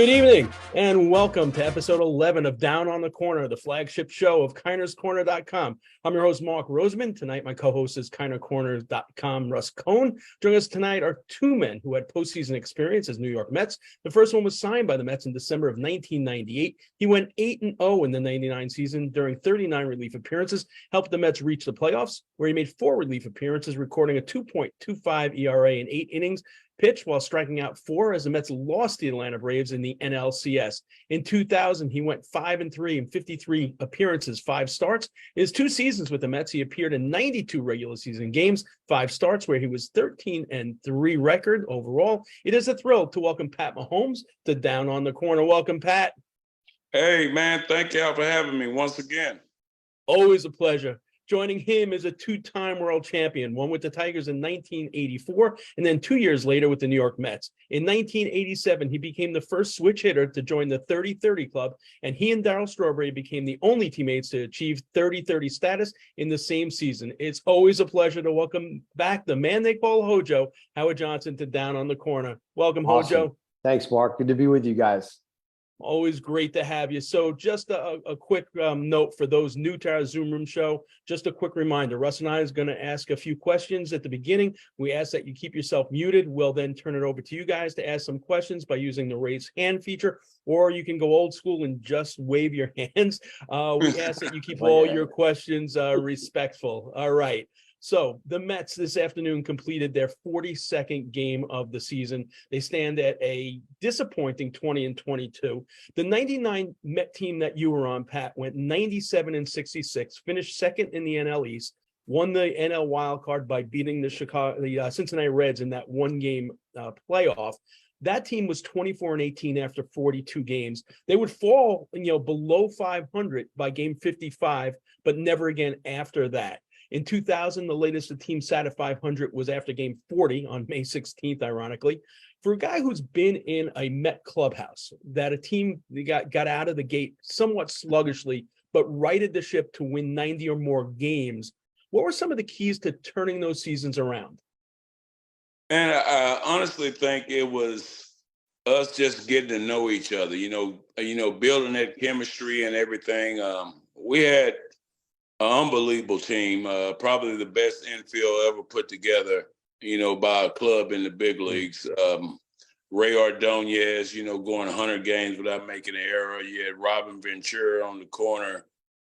Good evening and welcome to episode 11 of Down on the Corner, the flagship show of KINER'S I'm your host, Mark Rosenman. Tonight, my co-host is KINER'S Russ Cohen. Joining us tonight are two men who had postseason experience as New York Mets. The first one was signed by the Mets in December of 1998. He went 8-0 in the 99 season during 39 relief appearances, helped the Mets reach the playoffs, where he made 4 relief appearances, recording a 2.25 ERA in 8 innings, pitched while striking out 4 as the Mets lost the Atlanta Braves in the NLCS. In 2000, he went 5-3 in 53 appearances, 5 starts. In his 2 seasons with the Mets, he appeared in 92 regular season games, 5 starts, where he was 13-3 record overall. It is a thrill to welcome Pat Mahomes to Down on the Corner. Welcome, Pat. Hey, man, thank y'all for having me once again. Always a pleasure. Joining him is a 2-time world champion, one with the Tigers in 1984, and then 2 years later with the New York Mets. In 1987, he became the first switch hitter to join the 30-30 club, and he and Darryl Strawberry became the only teammates to achieve 30-30 status in the same season. It's always a pleasure to welcome back the man they call Hojo, Howard Johnson, to Down on the Corner. Welcome, Awesome. Hojo. Thanks, Mark. Good to be with you guys. Always great to have you. So just a quick note for those new to our Zoom room show, just a quick reminder. Russ and I is going to ask a few questions at the beginning. We ask that you keep yourself muted. We'll then turn it over to you guys to ask some questions by using the raise hand feature, or you can go old school and just wave your hands. We ask that you keep all your questions respectful. All right. So the Mets this afternoon completed their 42nd game of the season. They stand at a disappointing 20-22. The 99 Met team that you were on, Pat, went 97-66, finished second in the NL East, won the NL wild card by beating the Cincinnati Reds in that one-game playoff. That team was 24-18 after 42 games. They would fall, below 500 by game 55, but never again after that. In 2000, the latest the team sat at 500 was after game 40 on May 16th, ironically. For a guy who's been in a Met clubhouse, that a team got out of the gate somewhat sluggishly, but righted the ship to win 90 or more games, what were some of the keys to turning those seasons around? And I honestly think it was us just getting to know each other, building that chemistry and everything. We had an unbelievable team, probably the best infield ever put together, by a club in the big leagues. Ray Ordonez, going 100 games without making an error. You had Robin Ventura on the corner,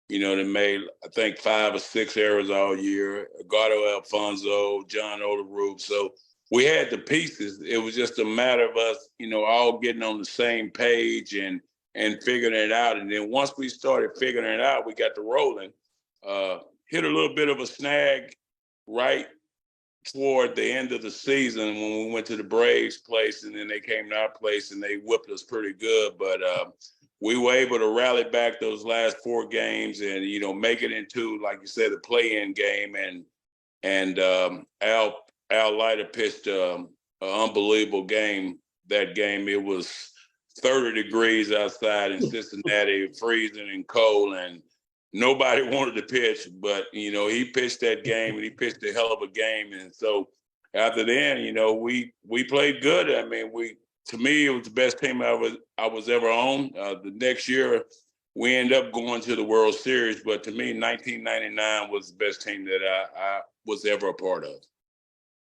that made, I think, 5 or 6 errors all year. Edgardo Alfonso, John Olarup. So we had the pieces. It was just a matter of us, all getting on the same page and figuring it out. And then once we started figuring it out, we got to rolling. Hit a little bit of a snag right toward the end of the season when we went to the Braves place, and then they came to our place and they whipped us pretty good. But we were able to rally back those last 4 games and, make it into, like you said, the play-in game. And Al Leiter pitched an unbelievable game that game. It was 30 degrees outside in Cincinnati, freezing and cold, and nobody wanted to pitch, but, he pitched that game, and he pitched a hell of a game. And so after then, we played good. I mean, to me, it was the best team I was ever on. The next year, we ended up going to the World Series, but to me, 1999 was the best team that I was ever a part of.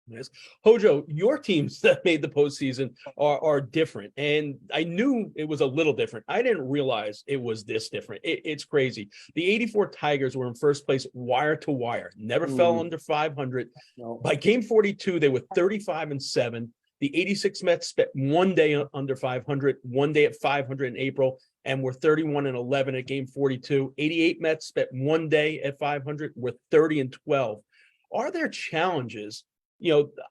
Yes. Hojo, your teams that made the postseason are different, and I knew it was a little different. I didn't realize it was this different. It's crazy. The 84 Tigers were in first place wire to wire, never fell under 500. No. By game 42, they were 35-7. The 86 Mets spent 1 day under 500, 1 day at 500 in April, and were 31-11 at game 42. 88 Mets spent 1 day at 500, were 30-12. Are there challenges?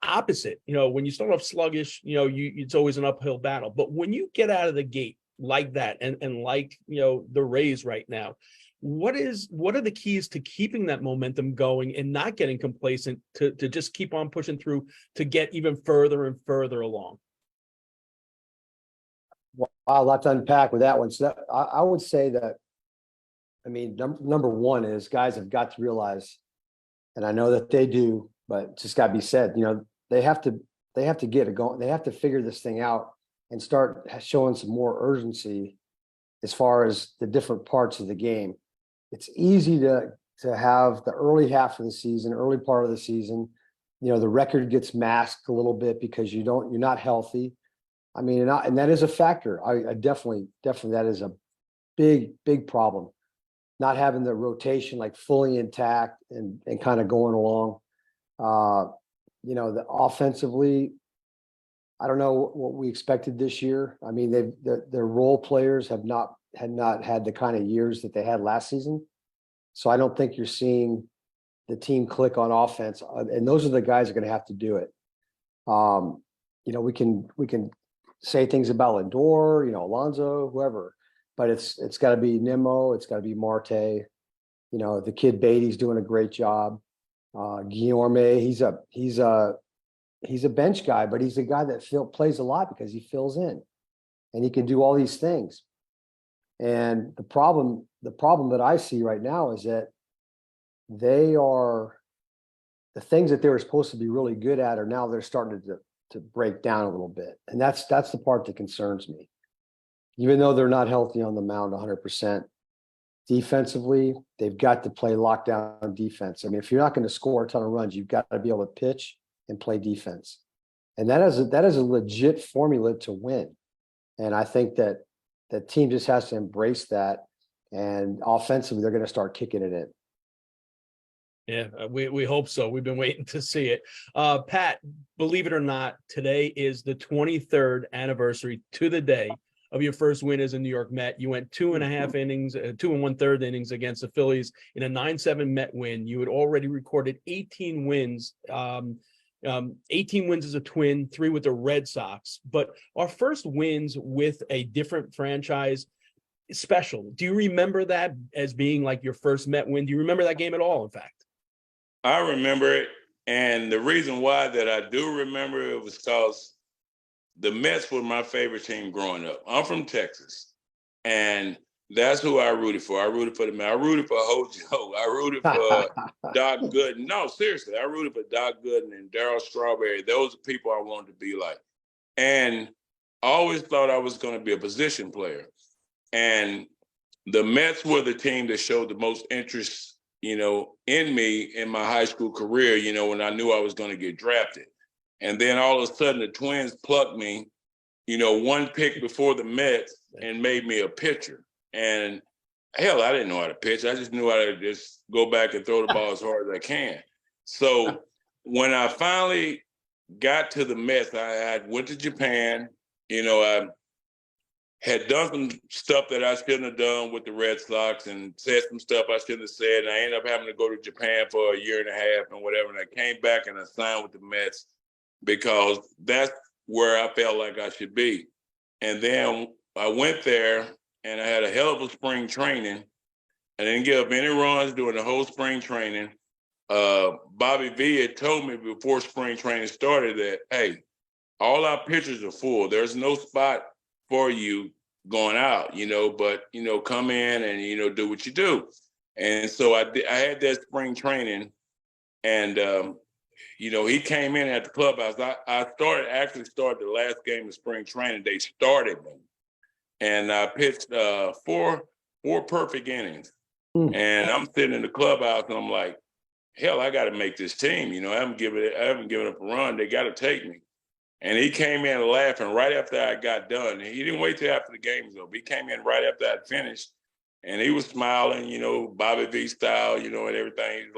Opposite, when you start off sluggish, it's always an uphill battle. But when you get out of the gate like that and like, the Rays right now, what are the keys to keeping that momentum going and not getting complacent to just keep on pushing through to get even further and further along? Wow, a lot to unpack with that one. So I would say that, number one is guys have got to realize, and I know that they do, but it's just got to be said, they have to get it going. They have to figure this thing out and start showing some more urgency as far as the different parts of the game. It's easy to have the early half of the season, early part of the season, the record gets masked a little bit because you're not healthy. I mean, and that is a factor. I definitely, that is a big problem. Not having the rotation like fully intact and kind of going along. The offensively, I don't know what we expected this year. I mean, their role players had not had the kind of years that they had last season. So I don't think you're seeing the team click on offense, and those are the guys that are going to have to do it. We can say things about Lindor, Alonso, whoever, but it's got to be Nimmo, it's got to be Marte. The kid Beatty's doing a great job. Guillorme, he's a bench guy, but he's a guy that plays a lot because he fills in, and he can do all these things. And the problem that I see right now is that the things that they were supposed to be really good at are now they're starting to break down a little bit. And that's the part that concerns me. Even though they're not healthy on the mound 100%, defensively, they've got to play lockdown defense. I mean, if you're not going to score a ton of runs, you've got to be able to pitch and play defense. And that is a legit formula to win. And I think that the team just has to embrace that. And offensively, they're going to start kicking it in. Yeah, we hope so. We've been waiting to see it. Pat, believe it or not, today is the 23rd anniversary to the day of your first win as a New York Met. You went 2.5 innings, 2 1/3 innings against the Phillies in a 9-7 Met win. You had already recorded 18 wins, 18 wins as a Twin, 3 with the Red Sox. But our first wins with a different franchise, special. Do you remember that as being like your first Met win? Do you remember that game at all, in fact? I remember it. And the reason why that I do remember it was because the Mets were my favorite team growing up. I'm from Texas, and that's who I rooted for. I rooted for the Mets. I rooted for Hojo. I rooted for Doc Gooden. No, seriously, I rooted for Doc Gooden and Darryl Strawberry. Those are people I wanted to be like. And I always thought I was going to be a position player. And the Mets were the team that showed the most interest, in me in my high school career, when I knew I was going to get drafted. And then all of a sudden the Twins plucked me, 1 pick before the Mets and made me a pitcher. And hell, I didn't know how to pitch. I just knew how to just go back and throw the ball as hard as I can. So when I finally got to the Mets, I went to Japan. I had done some stuff that I shouldn't have done with the Red Sox and said some stuff I shouldn't have said. And I ended up having to go to Japan for 1.5 years and whatever. And I came back and I signed with the Mets because that's where I felt like I should be. And then I went there and I had a hell of a spring training. I didn't give up any runs during the whole spring training. Bobby V had told me before spring training started that, hey, all our pitchers are full. There's no spot for you going out, but, come in and, do what you do. And so I had that spring training, and, he came in at the clubhouse. I started the last game of spring training. They started me, and I pitched 4 perfect innings. And I'm sitting in the clubhouse and I'm like, hell, I got to make this team. I haven't given up a run. They got to take me. And he came in laughing right after I got done. He didn't wait till after the game was over. He came in right after I'd finished, and he was smiling, Bobby V style, and everything.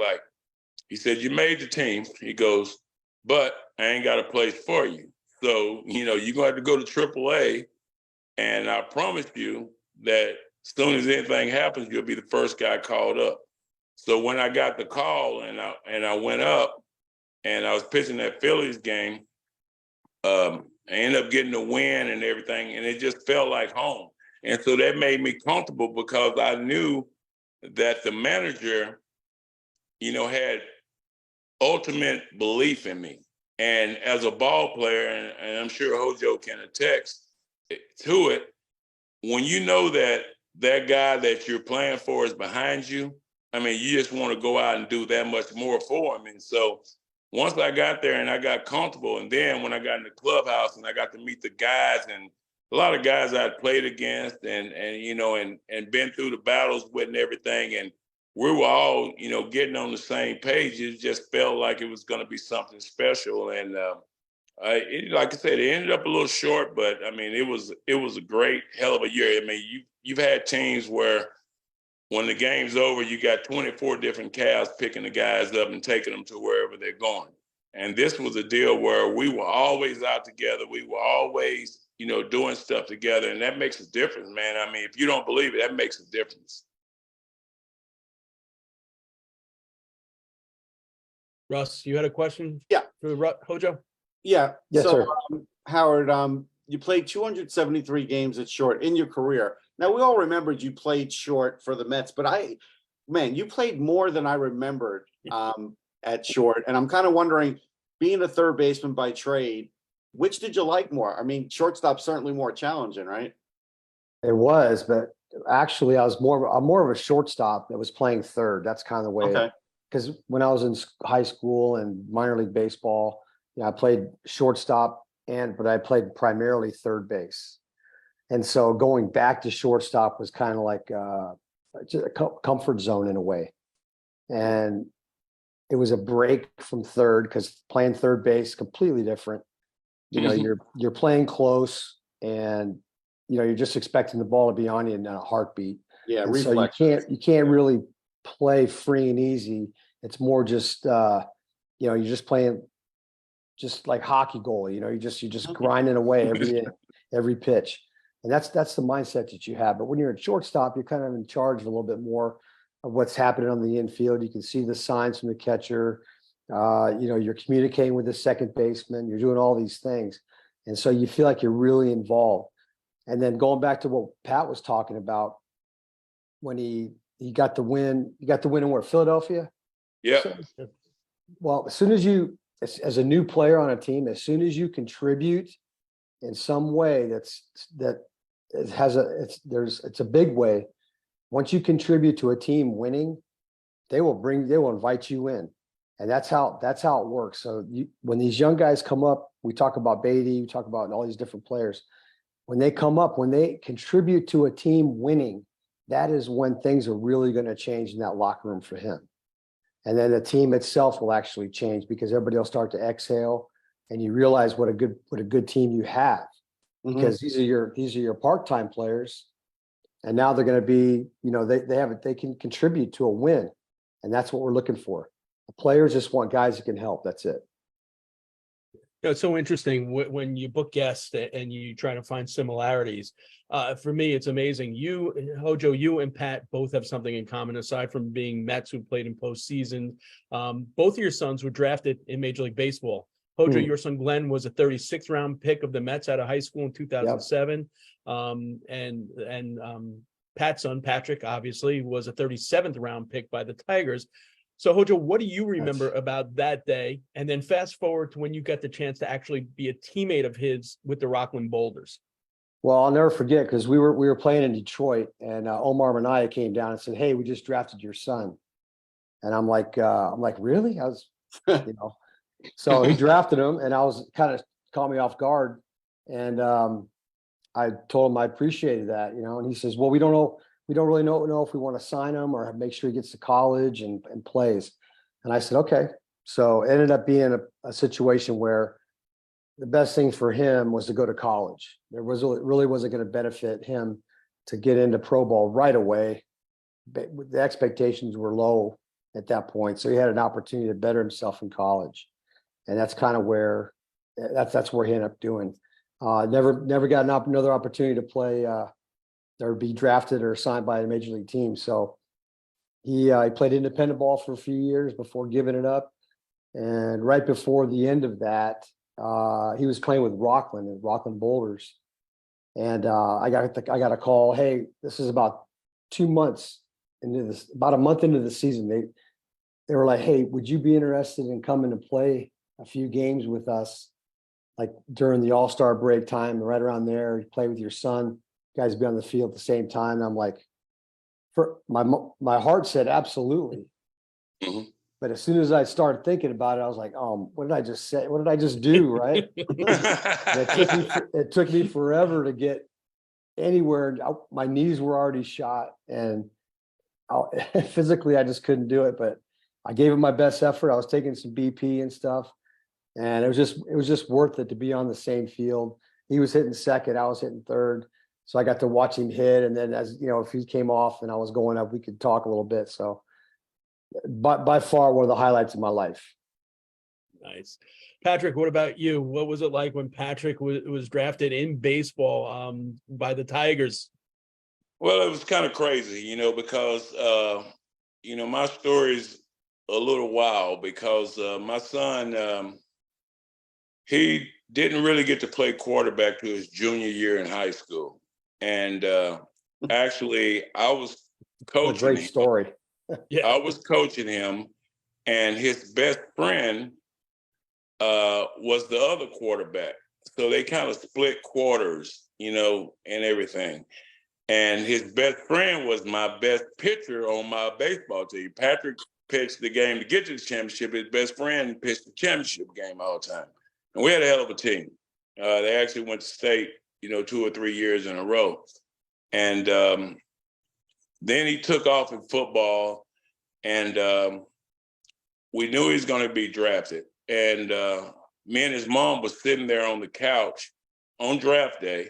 He said, you made the team. He goes, but I ain't got a place for you. So, you're going to have to go to AAA, and I promise you that as soon as anything happens, you'll be the first guy called up. So when I got the call and I went up and I was pitching that Phillies game, I ended up getting the win and everything, and it just felt like home. And so that made me comfortable because I knew that the manager, had ultimate belief in me. And as a ball player, and I'm sure Hojo can attest to it, when you know that guy that you're playing for is behind you, I mean, you just want to go out and do that much more for him. And so once I got there and I got comfortable, and then when I got in the clubhouse and I got to meet the guys and a lot of guys I'd played against and you know, and been through the battles with and everything. And we were all, you know, getting on the same page. It just felt like it was going to be something special. And like I said, it ended up a little short, but I mean, it was a great, hell of a year. I mean, you've had teams where when the game's over, you got 24 different cows picking the guys up and taking them to wherever they're going. And this was a deal where we were always out together. We were always, you know, doing stuff together. And that makes a difference, man. I mean, if you don't believe it, that makes a difference. Russ, you had a question? Yeah. For Hojo? Yeah. Yes, so, sir. Howard, you played 273 games at short in your career. Now, we all remembered you played short for the Mets, but you played more than I remembered at short. And I'm kind of wondering, being a third baseman by trade, which did you like more? I mean, shortstop's certainly more challenging, right? It was, but actually I'm more of a shortstop that was playing third. That's kind of the way. Okay. Because when I was in high school and minor league baseball, I played shortstop but I played primarily third base. And so going back to shortstop was kind of like just a comfort zone in a way. And it was a break from third because playing third base completely different. You know, you're playing close and you're just expecting the ball to be on you in a heartbeat. Yeah, and reflex. so you can't really play free and easy. It's more just you're just playing just like hockey goalie. You're just grinding away every pitch. And that's the mindset that you have. But when you're at shortstop, you're kind of in charge of a little bit more of what's happening on the infield. You can see the signs from the catcher. You're communicating with the second baseman. You're doing all these things. And so you feel like you're really involved. And then going back to what Pat was talking about, when he got the win, in where, Philadelphia? Yeah. So, well, as soon as as a new player on a team, as soon as you contribute in some way it's a big way. Once you contribute to a team winning, they will invite you in. And that's how it works. So when these young guys come up, we talk about Beatty, we talk about all these different players. When they come up, when they contribute to a team winning, that is when things are really going to change in that locker room for him. And then the team itself will actually change because everybody will start to exhale and you realize what a good team you have. Because these are your part-time players. And now they're going to be, they can contribute to a win. And that's what we're looking for. The players just want guys that can help. That's it. It's so interesting when you book guests and you try to find similarities. For me, it's amazing. Hojo, you and Pat both have something in common aside from being Mets who played in postseason. Both of your sons were drafted in Major League Baseball. Hojo, your son Glenn was a 36th round pick of the Mets out of high school in 2007. Yep. And Pat's son Patrick obviously was a 37th round pick by the Tigers. So Hojo, what do you remember about that day? And then fast forward to when you got the chance to actually be a teammate of his with the Rockland Boulders. Well, I'll never forget because we were playing in Detroit and Omar Minaya came down and said, "Hey, we just drafted your son." And I'm like, really? I was, So he drafted him and I was kind of caught me off guard. And I told him I appreciated that, and he says, "Well, we don't know. We don't really know if we want to sign him or make sure he gets to college and plays." And I said, "Okay." So it ended up being a situation where the best thing for him was to go to college. There really wasn't going to benefit him to get into pro ball right away. But the expectations were low at that point. So he had an opportunity to better himself in college. And that's kind of where that's where he ended up doing. Never got another opportunity to play or be drafted or signed by a major league team. So he played independent ball for a few years before giving it up. And right before the end of that, he was playing with Rockland Boulders. And I got a call. Hey, this is about 2 months into this, about a month into the season. They were like, "Hey, would you be interested in coming to play a few games with us, like during the All-Star break time, right around there, you play with your son, you guys be on the field at the same time?" And I'm like, my heart said, absolutely. Mm-hmm. But as soon as I started thinking about it, I was like, what did I just say? What did I just do? Right. And it took me forever to get anywhere. My knees were already shot, and physically I just couldn't do it. But I gave it my best effort. I was taking some BP and stuff, and it was just worth it to be on the same field. He was hitting second, I was hitting third, so I got to watch him hit. And then, as you know, if he came off and I was going up, we could talk a little bit. So, by far one of the highlights of my life. Nice. Patrick, what about you? What was it like when Patrick was drafted in baseball by the Tigers? Well, it was kind of crazy, you know, because, you know, my story's a little wild because my son, he didn't really get to play quarterback to his junior year in high school. And actually, I was coaching Great him. story. Yeah. I was coaching him, and his best friend was the other quarterback. So they kind of split quarters, you know, and everything. And his best friend was my best pitcher on my baseball team. Patrick pitched the game to get to the championship. His best friend pitched the championship game all the time. And we had a hell of a team. They actually went to state, you know, 2 or 3 years in a row. And then he took off in football, and we knew he was going to be drafted. And me and his mom was sitting there on the couch on draft day,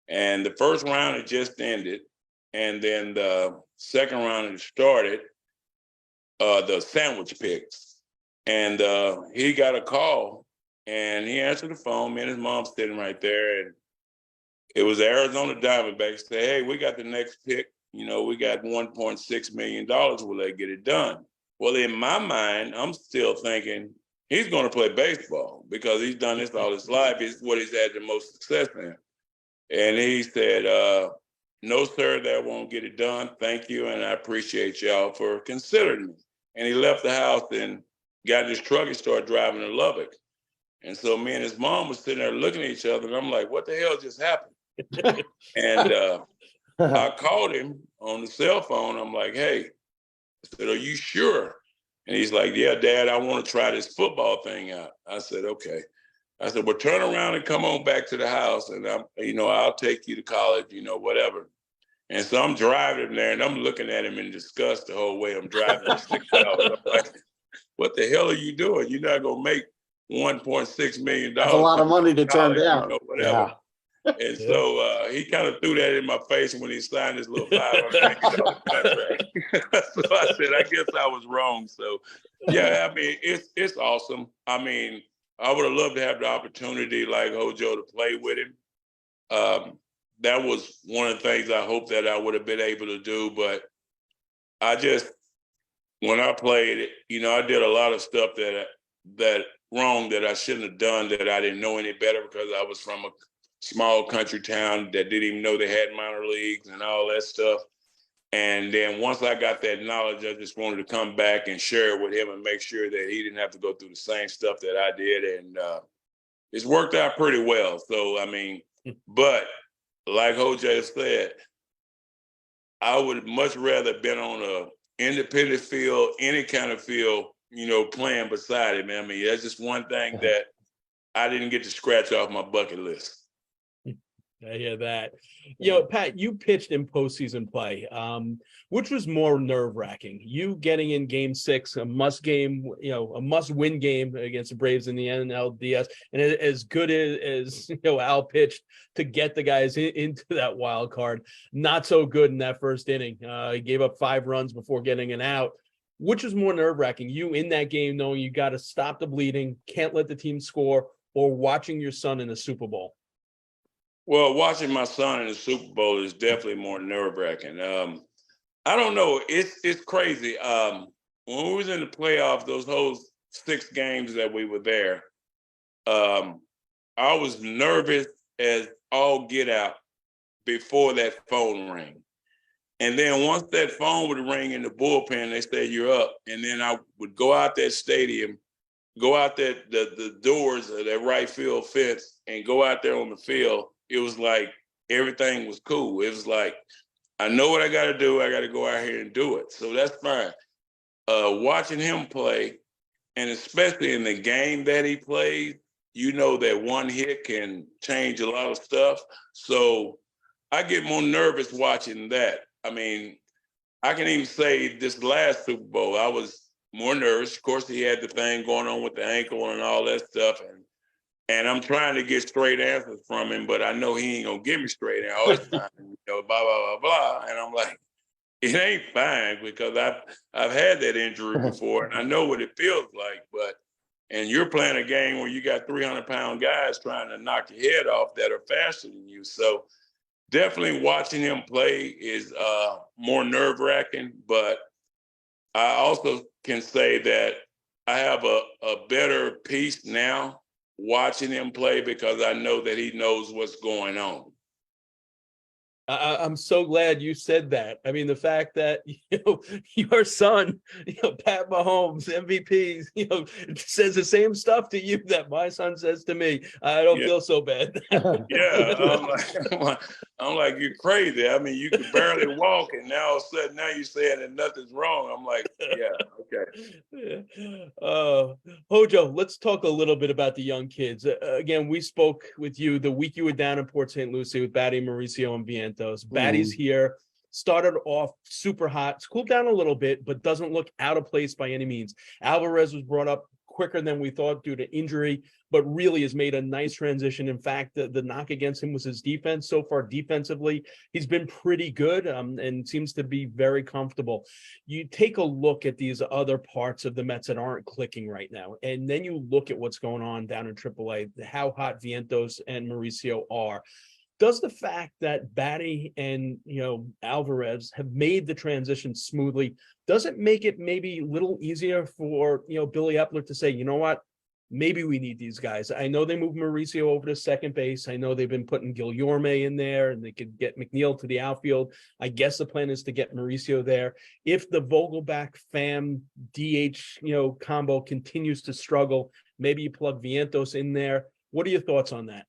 and the first round had just ended, and then the second round had started, the sandwich picks. And he got a call, and he answered the phone. Me and his mom sitting right there, and it was the Arizona Diamondbacks. Say, hey, we got the next pick. You know, we got $1.6 million. Will they get it done? Well, in my mind, I'm still thinking he's going to play baseball because he's done this all his life. It's what he's had the most success in. And he said, no, sir, that won't get it done. Thank you. And I appreciate y'all for considering me. And he left the house and got in his truck and started driving to Lubbock. And so me and his mom was sitting there looking at each other. And I'm like, what the hell just happened? And I called him on the cell phone. I'm like, hey, I said, are you sure? And he's like, yeah, Dad, I want to try this football thing out. I said, okay. I said, well, turn around and come on back to the house, and I'll take you to college, you know, whatever. And so I'm driving him there, and I'm looking at him in disgust the whole way I'm driving the 6 hours. I'm like, what the hell are you doing? You're not gonna make $1.6 million. That's a lot of money to turn down. You know, whatever. Yeah. And so he kind of threw that in my face when he signed his little $500 million contract. So I said, I guess I was wrong. So yeah, I mean, it's awesome. I mean, I would have loved to have the opportunity like Hojo to play with him. That was one of the things I hope that I would have been able to do. But when I played, you know, I did a lot of stuff that wrong that I shouldn't have done, that I didn't know any better because I was from a small country town that didn't even know they had minor leagues and all that stuff. And then once I got that knowledge, I just wanted to come back and share it with him and make sure that he didn't have to go through the same stuff that I did. And it's worked out pretty well. So, I mean, but like Hojo said, I would much rather have been on a independent field, any kind of field, you know, playing beside him. I mean, that's just one thing that I didn't get to scratch off my bucket list. I hear that. You know, Pat, you pitched in postseason play, which was more nerve-wracking. You getting in Game 6, a must-game, you know, a must-win game against the Braves in the NLDS, and as good as you know, Al pitched to get the guys into that wild card. Not so good in that first inning. He gave up 5 runs before getting an out. Which was more nerve-wracking? You in that game knowing you got to stop the bleeding, can't let the team score, or watching your son in the Super Bowl? Well, watching my son in the Super Bowl is definitely more nerve-wracking. I don't know. It's crazy. When we was in the playoffs, those whole 6 games that we were there, I was nervous as all get out before that phone rang. And then once that phone would ring in the bullpen, they said, you're up. And then I would go out that stadium, go out that the doors of that right field fence and go out there on the field. It was like everything was cool. It was like, I know what I got to do. I got to go out here and do it. So that's fine. watching him play, and especially in the game that he plays, you know that one hit can change a lot of stuff. So I get more nervous watching that. I mean, I can even say this last Super Bowl, I was more nervous. Of course, he had the thing going on with the ankle and all that stuff. And I'm trying to get straight answers from him, but I know he ain't gonna give me straight answers all this time, blah, blah, blah, blah. And I'm like, it ain't fine because I've had that injury before and I know what it feels like. And you're playing a game where you got 300-pound guys trying to knock your head off that are faster than you. So definitely watching him play is more nerve-wracking, but I also can say that I have a better peace now watching him play because I know that he knows what's going on. I'm so glad you said that. I mean, the fact that your son, Pat Mahomes, MVP, says the same stuff to you that my son says to me. I don't feel so bad. Yeah, I'm like, you're crazy. I mean, you can barely walk, and now all of a sudden, now you're saying that nothing's wrong. I'm like, yeah, okay. Hojo, let's talk a little bit about the young kids. Again, we spoke with you the week you were down in Port St. Lucie with Batty, Mauricio, and Vientos. Batty's here, started off super hot. It's cooled down a little bit, but doesn't look out of place by any means. Alvarez was brought up quicker than we thought due to injury, but really has made a nice transition. In fact, the knock against him was his defense. So far, defensively, he's been pretty good and seems to be very comfortable. You take a look at these other parts of the Mets that aren't clicking right now, and then you look at what's going on down in AAA, how hot Vientos and Mauricio are. Does the fact that Batty and Alvarez have made the transition smoothly, does it make it maybe a little easier for Billy Epler to say, you know what, maybe we need these guys? I know they moved Mauricio over to second base. I know they've been putting Guillorme in there, and they could get McNeil to the outfield. I guess the plan is to get Mauricio there. If the Vogelback Pham DH combo continues to struggle, maybe you plug Vientos in there. What are your thoughts on that?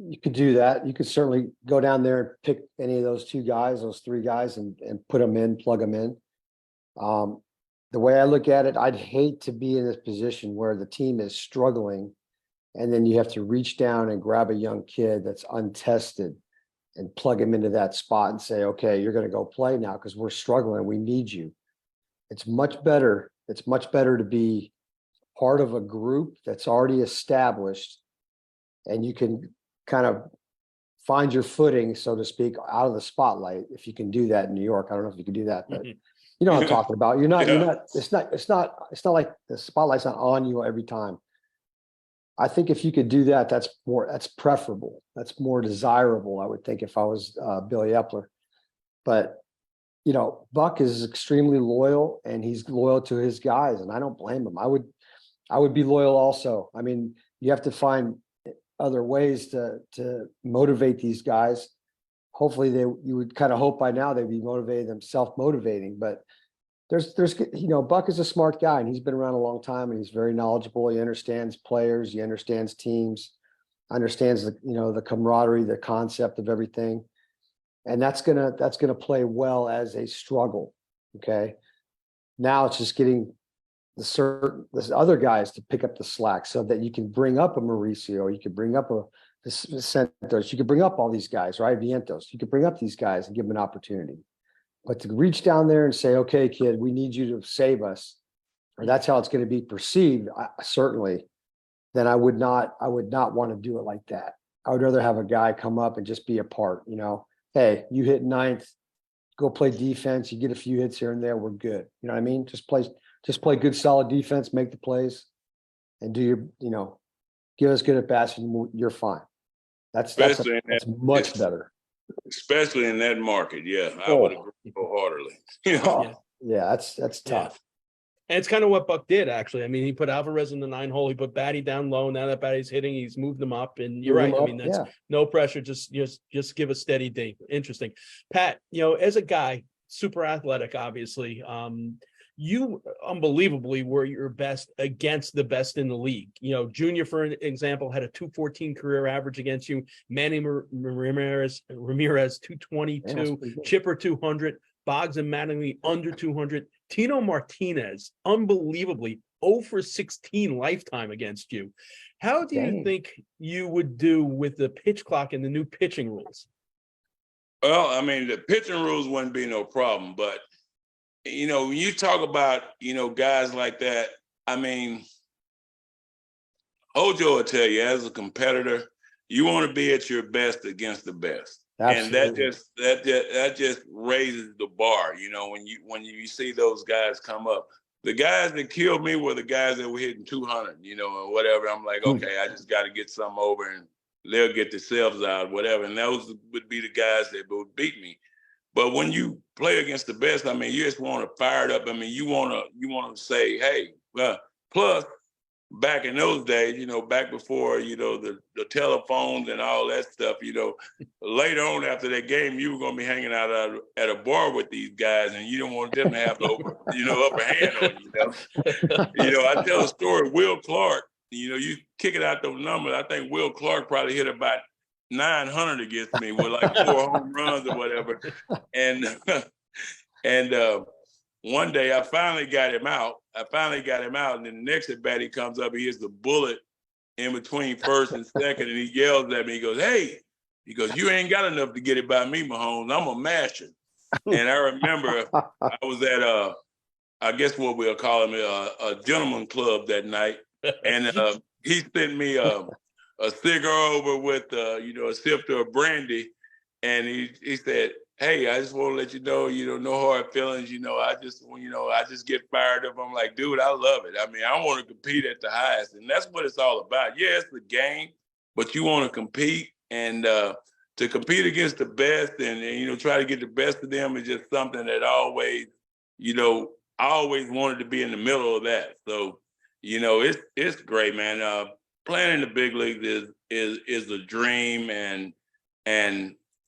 You could do that. You could certainly go down there and pick any of those two guys, those three guys, and put them in, plug them in. The way I look at it, I'd hate to be in this position where the team is struggling and then you have to reach down and grab a young kid that's untested and plug him into that spot and say, okay, you're going to go play now because we're struggling. We need you. It's much better. It's much better to be part of a group that's already established and you can kind of find your footing, so to speak, out of the spotlight. If you can do that in New York, I don't know if you can do that, but you know what I'm talking about. You're not, it's not like the spotlight's not on you every time. I think if you could do that, that's preferable. That's more desirable, I would think, if I was Billy Epler. But, Buck is extremely loyal and he's loyal to his guys, and I don't blame him. I would be loyal also. I mean, you have to find other ways to motivate these guys. Hopefully you would kind of hope by now they'd be motivated, self-motivating, but there's Buck is a smart guy and he's been around a long time and he's very knowledgeable. He understands players, he understands teams, understands the camaraderie, the concept of everything. And that's gonna play well as a struggle. Okay. Now it's just getting the other guys to pick up the slack so that you can bring up a Mauricio, you could bring up the Santos, you could bring up all these guys, right? Vientos, you could bring up these guys and give them an opportunity. But to reach down there and say, okay, kid, we need you to save us, or that's how it's going to be perceived, certainly, then I would not want to do it like that. I would rather have a guy come up and just be a part, hey, you hit ninth, go play defense, you get a few hits here and there, we're good. You know what I mean? Just play good, solid defense, make the plays, and do your, give us good at bats, and you're fine. That's much better. Especially in that market, yeah, I would agree wholeheartedly. Yeah, that's tough. And it's kind of what Buck did, actually. I mean, he put Alvarez in the 9 hole, he put Batty down low. Now that Batty's hitting, he's moved them up, and you're right. I mean, that's no pressure. Just give a steady day. Interesting, Pat. As a guy, super athletic, obviously. You unbelievably were your best against the best in the league. Junior, for example, had a 214 career average against you. Manny Ramirez 222, Chipper 200, Boggs and Mattingly under 200, Tino Martinez, unbelievably 0 for 16 lifetime against you. How do you Dang. think you would do with the pitch clock and the new pitching rules? Well, I mean, the pitching rules wouldn't be no problem, but when you talk about, guys like that, I mean, Hojo will tell you, as a competitor, you want to be at your best against the best. Absolutely. And that just raises the bar, when you see those guys come up. The guys that killed me were the guys that were hitting 200, or whatever. I'm like, okay, I just got to get some over and they'll get themselves out, whatever. And those would be the guys that would beat me. But when you play against the best, I mean, you just want to fire it up. I mean, you want to say, hey, well, plus back in those days, back before, the telephones and all that stuff, later on after that game, you were going to be hanging out at a bar with these guys and you don't want them to have the upper hand on you. I tell a story, Will Clark, you kick it out those numbers. I think Will Clark probably hit about 900 against me with like 4 home runs or whatever. And one day I finally got him out. And then the next at bat he comes up, he hits the bullet in between first and second, and he yells at me. He goes, "Hey," he goes, "you ain't got enough to get it by me, Mahomes. I'm a masher." And I remember I was at I guess what we'll call him a gentleman club that night, and he sent me a cigar over with a sifter of brandy, and he said, "Hey, I just want to let you know, no hard feelings. I just get fired up." I'm like, dude, I love it. I mean, I want to compete at the highest, and that's what it's all about. Yeah, it's the game, but you want to compete, and to compete against the best, and try to get the best of them is just something that I always wanted to be in the middle of that. So, it's great, man. Playing in the big leagues is a dream, and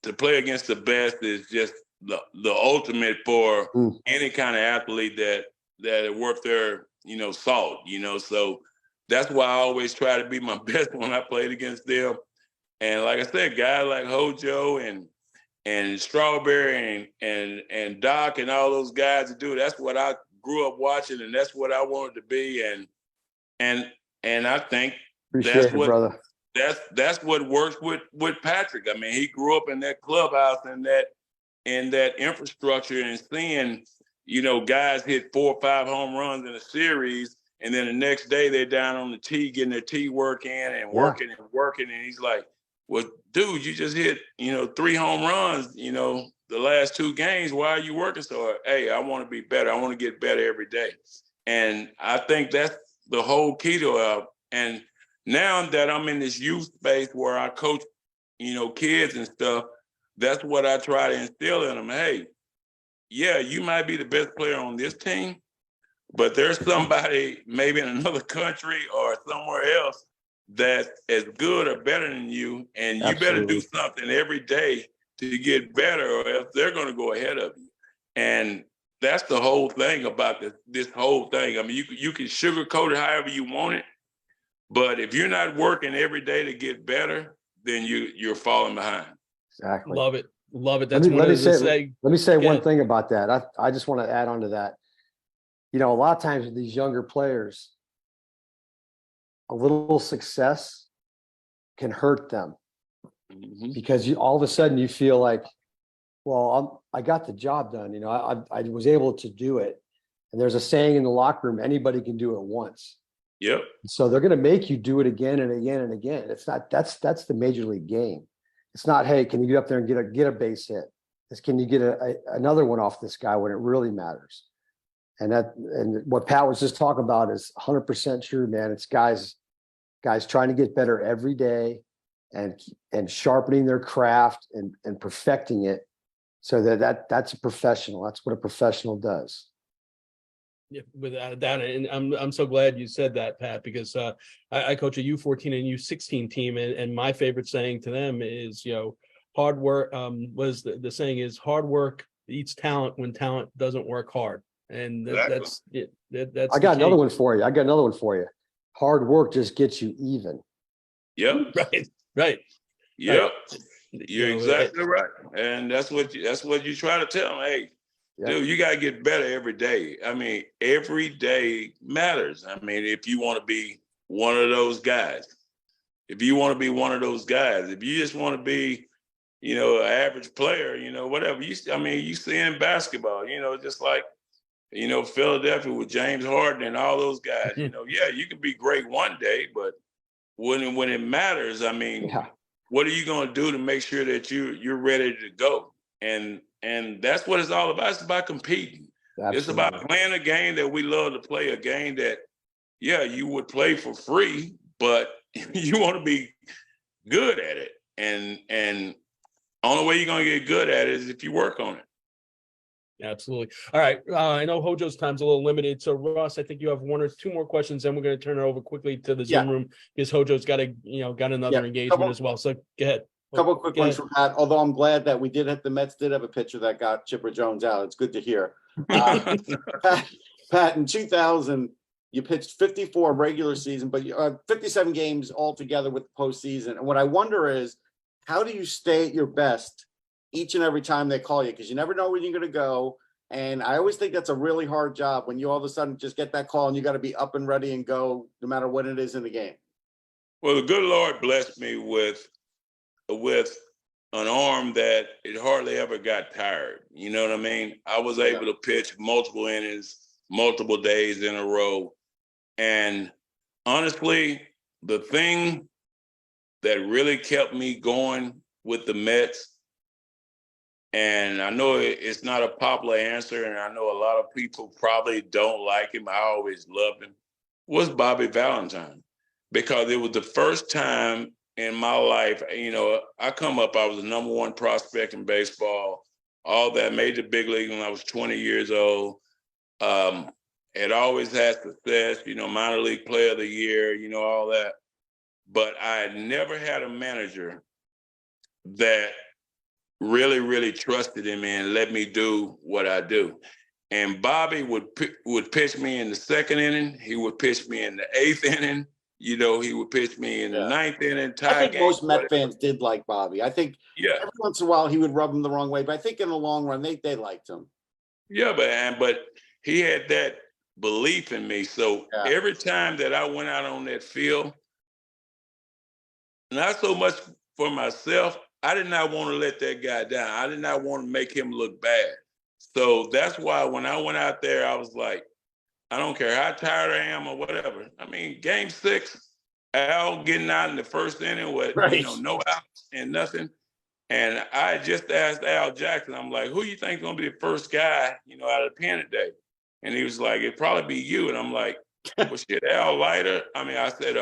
to play against the best is just the ultimate for any kind of athlete that worth their salt. So that's why I always try to be my best when I played against them. And like I said, guys like Hojo and Strawberry and Doc and all those guys that do, that's what I grew up watching, and that's what I wanted to be. And I think Appreciate it, brother. That's what works with Patrick. I mean, he grew up in that clubhouse and that infrastructure, and seeing, guys hit 4 or 5 home runs in a series, and then the next day they're down on the tee getting their tee work in and working and working. And he's like, "Well, dude, you just hit, 3 home runs, the last 2 games. Why are you working so hard?" Hey, I want to be better. I want to get better every day. And I think that's the whole key to it. And now that I'm in this youth space where I coach, kids and stuff, that's what I try to instill in them. Hey, yeah, you might be the best player on this team, but there's somebody maybe in another country or somewhere else that's as good or better than you, and you better do something every day to get better, or else they're going to go ahead of you. And that's the whole thing about this whole thing. I mean, you can sugarcoat it however you want it, but if you're not working every day to get better, then you're falling behind. Exactly. Love it. That's let me say one thing about that. I just want to add on to that. A lot of times with these younger players, a little success can hurt them because all of a sudden you feel like, well, I got the job done. I was able to do it. And there's a saying in the locker room, anybody can do it once. Yep. So they're going to make you do it again and again and again. It's not, that's the major league game. It's not, hey, can you get up there and get a base hit? It's, can you get another one off this guy when it really matters? And what Pat was just talking about is 100% true, man. It's guys trying to get better every day and sharpening their craft and perfecting it, so that's a professional. That's what a professional does. Yeah, without a doubt. And I'm so glad you said that, Pat, because I coach a U14 and U16 team, and my favorite saying to them is, hard work. Was the saying is hard work eats talent when talent doesn't work hard, and that's it. That's I got another one for you. Hard work just gets you even. Yep. Right. Yep. You're exactly right, and that's what you try to tell them. Hey, dude, you gotta get better every day. I mean, every day matters. I mean, if you want to be one of those guys, if you want to be one of those guys, if you just want to be, you know, an average player, you know, whatever. I mean, you see in basketball, you know, just like, you know, Philadelphia with James Harden and all those guys, you know, yeah, you can be great one day, but when it matters, I mean, what are you going to do to make sure that you're ready to go? And that's what it's all about. It's about competing. Absolutely. It's about playing a game that we love to play, a game that, yeah, you would play for free, but you want to be good at it. And only way you're going to get good at it is if you work on it. Absolutely. All right. I know Hojo's time's a little limited. So Russ, I think you have one or two more questions, and we're going to turn it over quickly to the Zoom room because Hojo's got another engagement as well. So go ahead. Couple of quick ones from Pat, although I'm glad that the Mets did have a pitcher that got Chipper Jones out. It's good to hear. Pat, in 2000, you pitched 54 regular season, but 57 games altogether with the postseason. And what I wonder is, how do you stay at your best each and every time they call you? Because you never know when you're going to go. And I always think that's a really hard job when you all of a sudden just get that call and you got to be up and ready and go no matter what it is in the game. Well, the good Lord blessed me with an arm that it hardly ever got tired. You know what I mean? I was able to pitch multiple innings, multiple days in a row. And honestly, the thing that really kept me going with the Mets, and I know it's not a popular answer, and I know a lot of people probably don't like him. I always loved him, was Bobby Valentine, because it was the first time in my life, you know, I was the number one prospect in baseball, all that, made the big league when I was 20 years old. Had always had success, you know, minor league player of the year, you know, all that. But I had never had a manager that really, really trusted him and let me do what I do. And Bobby would pitch me in the second inning. He would pitch me in the eighth inning. You know, he would pitch me in the ninth inning. I think most Met fans did like Bobby. I think every once in a while he would rub them the wrong way, but I think in the long run they liked him. Yeah, but he had that belief in me. So every time that I went out on that field, not so much for myself, I did not want to let that guy down. I did not want to make him look bad. So that's why when I went out there, I was like, I don't care how tired I am or whatever. I mean, game 6, Al getting out in the first inning with no outs and nothing. And I just asked Al Jackson, I'm like, who you think is going to be the first guy, you know, out of the pen today? And he was like, it'd probably be you. And I'm like, well, shit, Al Leiter. I mean, I said,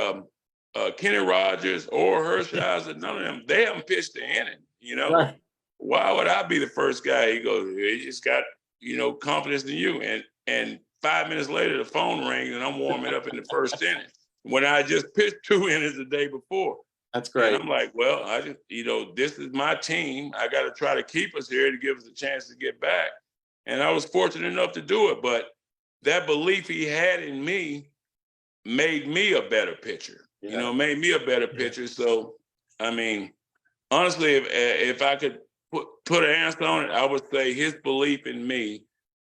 Kenny Rogers or Hershiser, none of them, they haven't pitched the inning, you know? Right. Why would I be the first guy? He goes, he just got, you know, confidence in you. And 5 minutes later, the phone rings and I'm warming up in the first inning when I just pitched 2 innings the day before. That's great. And I'm like, well, I just, you know, this is my team. I got to try to keep us here to give us a chance to get back. And I was fortunate enough to do it. But that belief he had in me made me a better pitcher, you know, made me a better pitcher. So, I mean, honestly, if I could put an answer on it, I would say his belief in me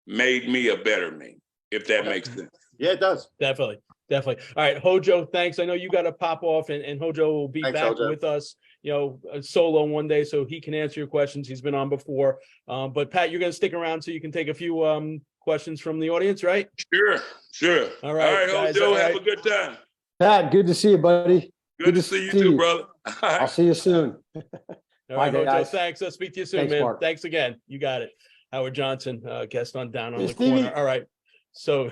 made me a better me, if that makes sense. Yeah, it does. Definitely. All right, Hojo, thanks. I know you got to pop off, and Hojo will be back with us, you know, solo one day, so he can answer your questions. He's been on before. But Pat, you're going to stick around so you can take a few questions from the audience, right? Sure. All right, guys, Hojo, have a good time. Pat, good to see you, buddy. Good to see you too, brother. I'll see you soon. All right, Hojo, guys. thanks. I'll speak to you soon, Thanks, man. Mark. Thanks again. You got it. Howard Johnson, guest on Down on Hey, the Stevie. Corner. All right. So,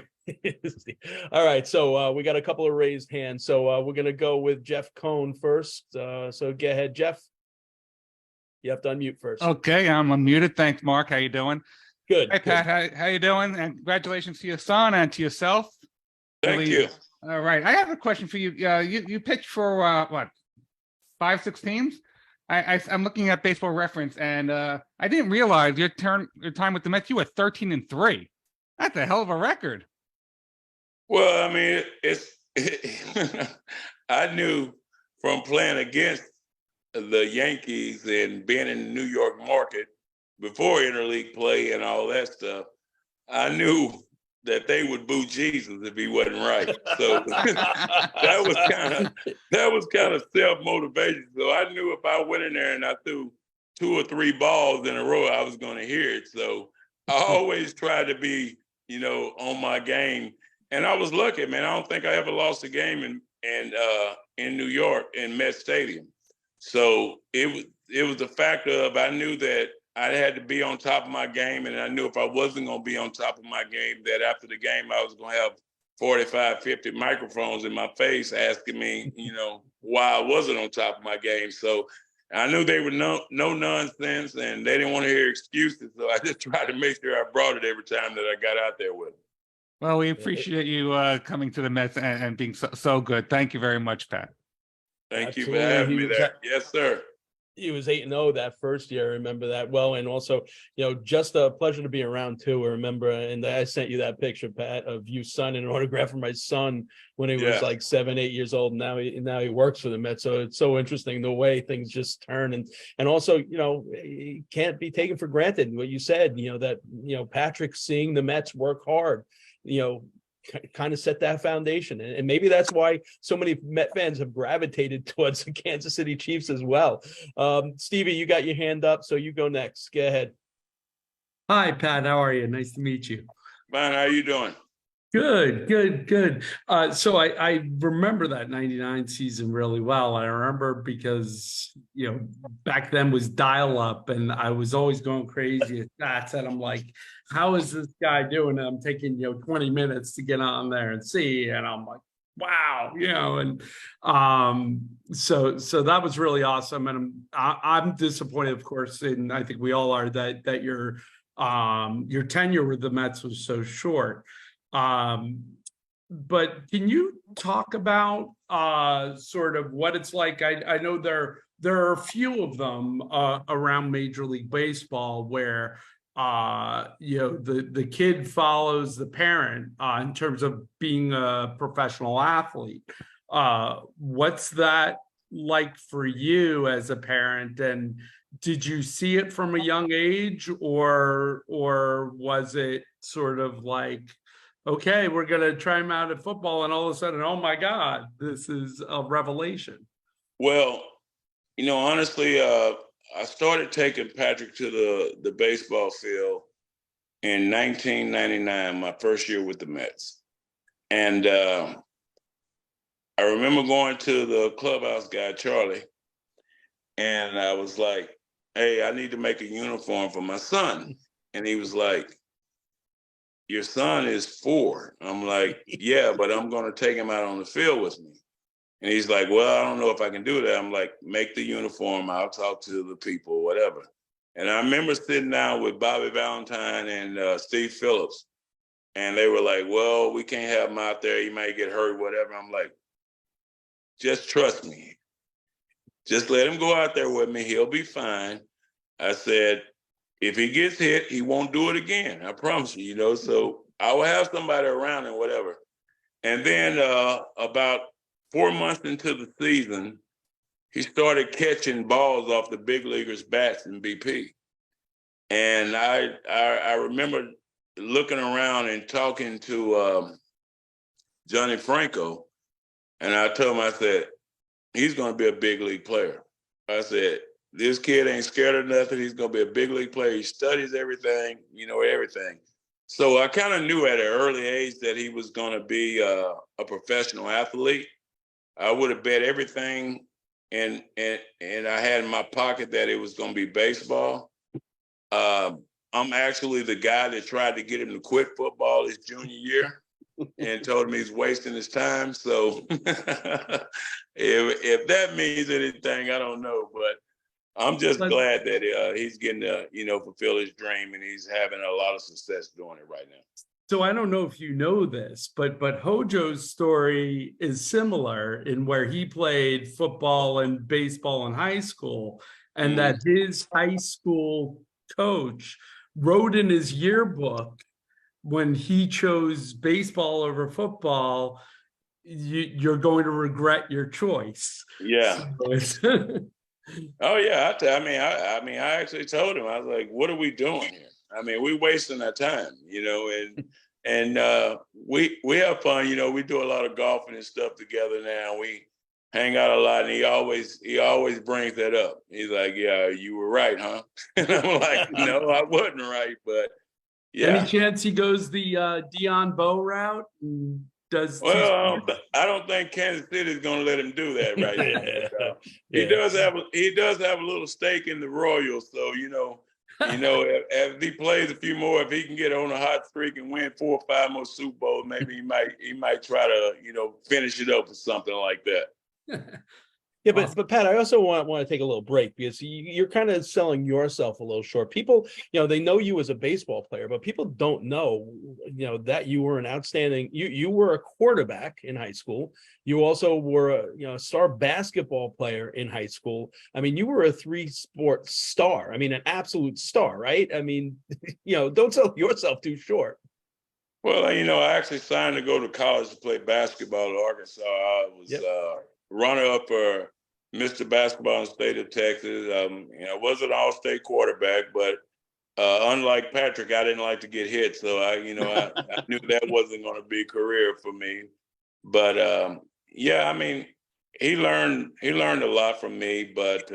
all right. So we got a couple of raised hands. So we're going to go with Jeff Cohen first. So go ahead, Jeff. You have to unmute first. Okay, I'm unmuted. Thanks, Mark. How you doing? Good. Hi, Pat. How you doing? And congratulations to your son and to yourself. Thank you. All right. I have a question for you. You pitched for what, 5-6 teams? I'm looking at Baseball Reference, and I didn't realize your time with the Mets, you were 13-3. That's a hell of a record. Well, I mean, I knew from playing against the Yankees and being in the New York market before interleague play and all that stuff, I knew that they would boo Jesus if he wasn't right. So that was kind of self-motivation. So I knew if I went in there and I threw 2 or 3 balls in a row, I was going to hear it. So I always tried to be, on my game. And I was lucky, man. I don't think I ever lost a game in New York in Met Stadium. So it was a factor of, I knew that I had to be on top of my game, and I knew if I wasn't going to be on top of my game, that after the game, I was going to have 45, 50 microphones in my face asking me, why I wasn't on top of my game. So I knew they were no nonsense, and they didn't want to hear excuses. So I just tried to make sure I brought it every time that I got out there with them. Well, we appreciate you coming to the Mets and being so good. Thank you very much, Pat. Thank you for Absolutely. having me there. Yes, sir. He was 8-0 that first year. I remember that well. And also, just a pleasure to be around too. I remember, and I sent you that picture, Pat, of you signing an autograph for my son when he was like 7, 8 years old. Now he works for the Mets. So it's so interesting the way things just turn. And also, it can't be taken for granted what you said, that, Patrick seeing the Mets work hard, kind of set that foundation. And maybe that's why so many Met fans have gravitated towards the Kansas City Chiefs as well. Stevie, you got your hand up, so you go next. Go ahead. Hi, Pat. How are you? Nice to meet you. Fine. How you doing? Good. So I remember that 99 season really well. I remember because, back then was dial up and I was always going crazy at stats. And I'm like, how is this guy doing? And I'm taking, 20 minutes to get on there and see. And I'm like, wow, so that was really awesome. And I'm disappointed, of course, and I think we all are, that your tenure with the Mets was so short. But can you talk about sort of what it's like? I know there are a few of them around Major League Baseball where the kid follows the parent in terms of being a professional athlete. What's that like for you as a parent? And did you see it from a young age, or was it sort of like, okay, we're going to try him out at football, and all of a sudden, oh my God, this is a revelation? Well, honestly, I started taking Patrick to the baseball field in 1999, my first year with the Mets. And I remember going to the clubhouse guy, Charlie, and I was like, hey, I need to make a uniform for my son. And he was like, your son is 4. I'm like, yeah, but I'm going to take him out on the field with me. And he's like, well, I don't know if I can do that. I'm like, make the uniform. I'll talk to the people, whatever. And I remember sitting down with Bobby Valentine and Steve Phillips. And they were like, well, we can't have him out there. He might get hurt, whatever. I'm like, just trust me. Just let him go out there with me. He'll be fine. I said, if he gets hit, he won't do it again. I promise you, so I will have somebody around and whatever. And then about 4 months into the season, he started catching balls off the big leaguers' bats in BP. And I remember looking around and talking to Johnny Franco. And I told him, I said, he's going to be a big league player. I said, this kid ain't scared of nothing. He's going to be a big league player. He studies everything, everything. So I kind of knew at an early age that he was going to be a professional athlete. I would have bet everything and I had in my pocket that it was going to be baseball. I'm actually the guy that tried to get him to quit football his junior year and told him he's wasting his time. So if that means anything, I don't know, but I'm just glad that he's getting to, fulfill his dream, and he's having a lot of success doing it right now. So I don't know if you know this, but Hojo's story is similar in where he played football and baseball in high school, and that his high school coach wrote in his yearbook when he chose baseball over football, you're going to regret your choice. Yeah. So Oh yeah, I mean, I actually told him, I was like, "What are we doing here? I mean, we wasting our time, you know." And we have fun, you know. We do a lot of golfing and stuff together now. We hang out a lot, and he always brings that up. He's like, "Yeah, you were right, huh?" And I'm like, "No, I wasn't right, but Any yeah." chance he goes the Dion Bow route and does two Well, sports? I don't think Kansas City is going to let him do that right now. But, Yeah. he does have a little stake in the Royals, so if he plays a few more, if he can get on a hot streak and win 4 or 5 more Super Bowls, maybe he might try to finish it up or something like that. Yeah, Awesome. but Pat, I also want to take a little break because you're kind of selling yourself a little short. People, they know you as a baseball player, but people don't know, that you were an outstanding. You were a quarterback in high school. You also were a star basketball player in high school. I mean, you were a 3-sport star. I mean, an absolute star, right? I mean, don't sell yourself too short. Well, I actually signed to go to college to play basketball at Arkansas. I was Yep. runner-up for Mr. Basketball in the state of Texas. I was an all-state quarterback, but unlike Patrick, I didn't like to get hit, so I knew that wasn't going to be a career for me. But yeah, I mean, he learned a lot from me. But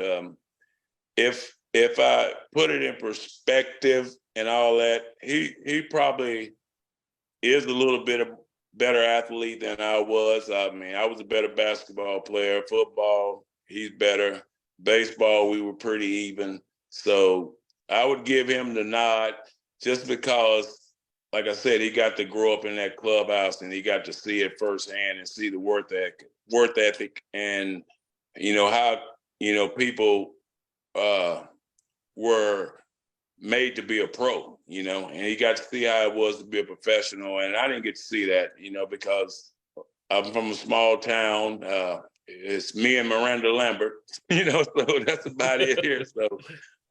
if I put it in perspective and all that, he probably is a little bit of better athlete than I was. I mean, I was a better basketball player. Football, he's better. Baseball, we were pretty even. So I would give him the nod just because, like I said, he got to grow up in that clubhouse and he got to see it firsthand and see the work ethic and how people were made to be a pro, and he got to see how it was to be a professional. And I didn't get to see that, because I'm from a small town. It's me and Miranda Lambert, so that's about it here. So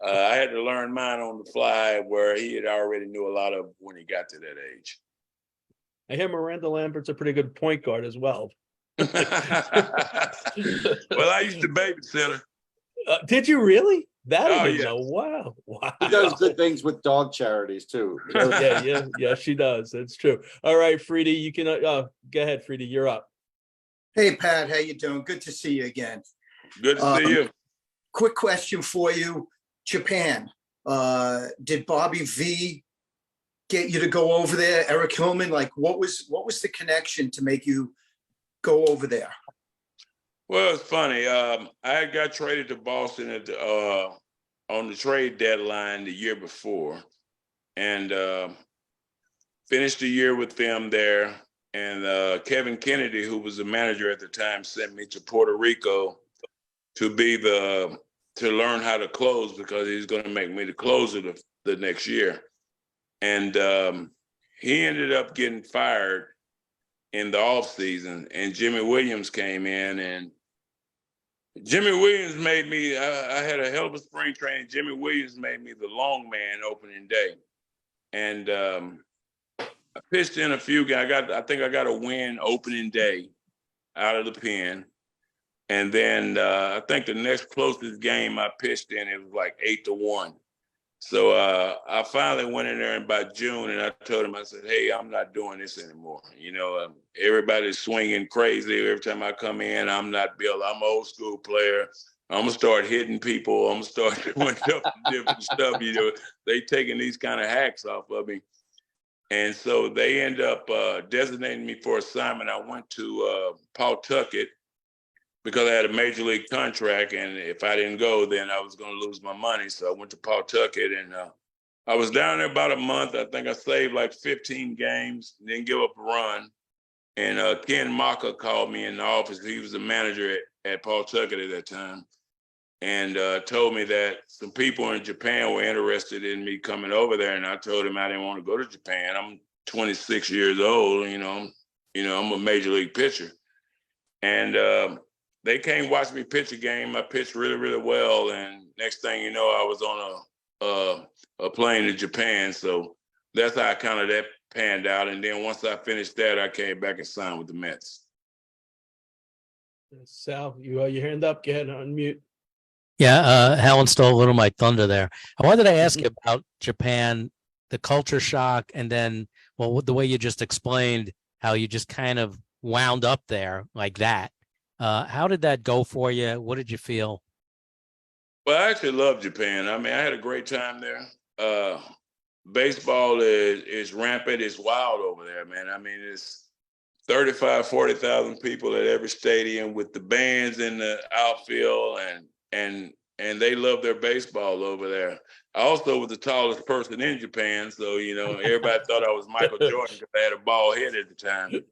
I had to learn mine on the fly where he had already knew a lot of when he got to that age. I hear Miranda Lambert's a pretty good point guard as well. Well, I used to babysit her. Did you really? That I Oh, didn't yeah. know. Wow. Wow. He does good things with dog charities too. Yeah, she does. That's true. All right, Frida, you can go ahead, Frida. You're up. Hey, Pat, how you doing? Good to see you again. Good to see you. Quick question for you. Japan, did Bobby V get you to go over there? Eric Hillman, like what was the connection to make you go over there? Well, it's funny. I had got traded to Boston on the trade deadline the year before, and finished the year with them there. And Kevin Kennedy, who was the manager at the time, sent me to Puerto Rico to learn how to close because he's going to make me the closer the next year. And he ended up getting fired in the off season, and Jimmy Williams came in, and Jimmy Williams made me. I had a hell of a spring training. Jimmy Williams made me the long man opening day, and I pitched in a few games. I think I got a win opening day out of the pen, and then I think the next closest game I pitched in, it was like 8-1. So I finally went in there, and by June, and I told him, I said, "Hey, I'm not doing this anymore. Everybody's swinging crazy every time I come in. I'm not Bill. I'm an old school player. I'm gonna start hitting people. I'm gonna start doing different stuff. They taking these kind of hacks off of me." And so they end up designating me for assignment. I went to Pawtucket because I had a major league contract, and if I didn't go, then I was going to lose my money. So I went to Pawtucket, and I was down there about a month. I think I saved like 15 games, didn't give up a run. And Ken Maka called me in the office. He was the manager at Pawtucket at that time, and told me that some people in Japan were interested in me coming over there. And I told him I didn't want to go to Japan. I'm 26 years old. I'm a major league pitcher, and they came watch me pitch a game. I pitched really, really well, and next thing you know, I was on a plane to Japan. So that's how that panned out. And then once I finished that, I came back and signed with the Mets. Sal, your hand up. Go ahead, unmute. Yeah, Helen stole a little of my thunder there. I wanted to ask you about Japan, the culture shock, and then, well, the way you just explained how you just kind of wound up there like that. How did that go for you? What did you feel? Well, I actually love Japan. I mean, I had a great time there. Baseball is rampant. It's wild over there, man. I mean, it's 35, 40,000 people at every stadium with the bands in the outfield, and they love their baseball over there. I also was the tallest person in Japan, so everybody thought I was Michael Jordan because I had a bald head at the time.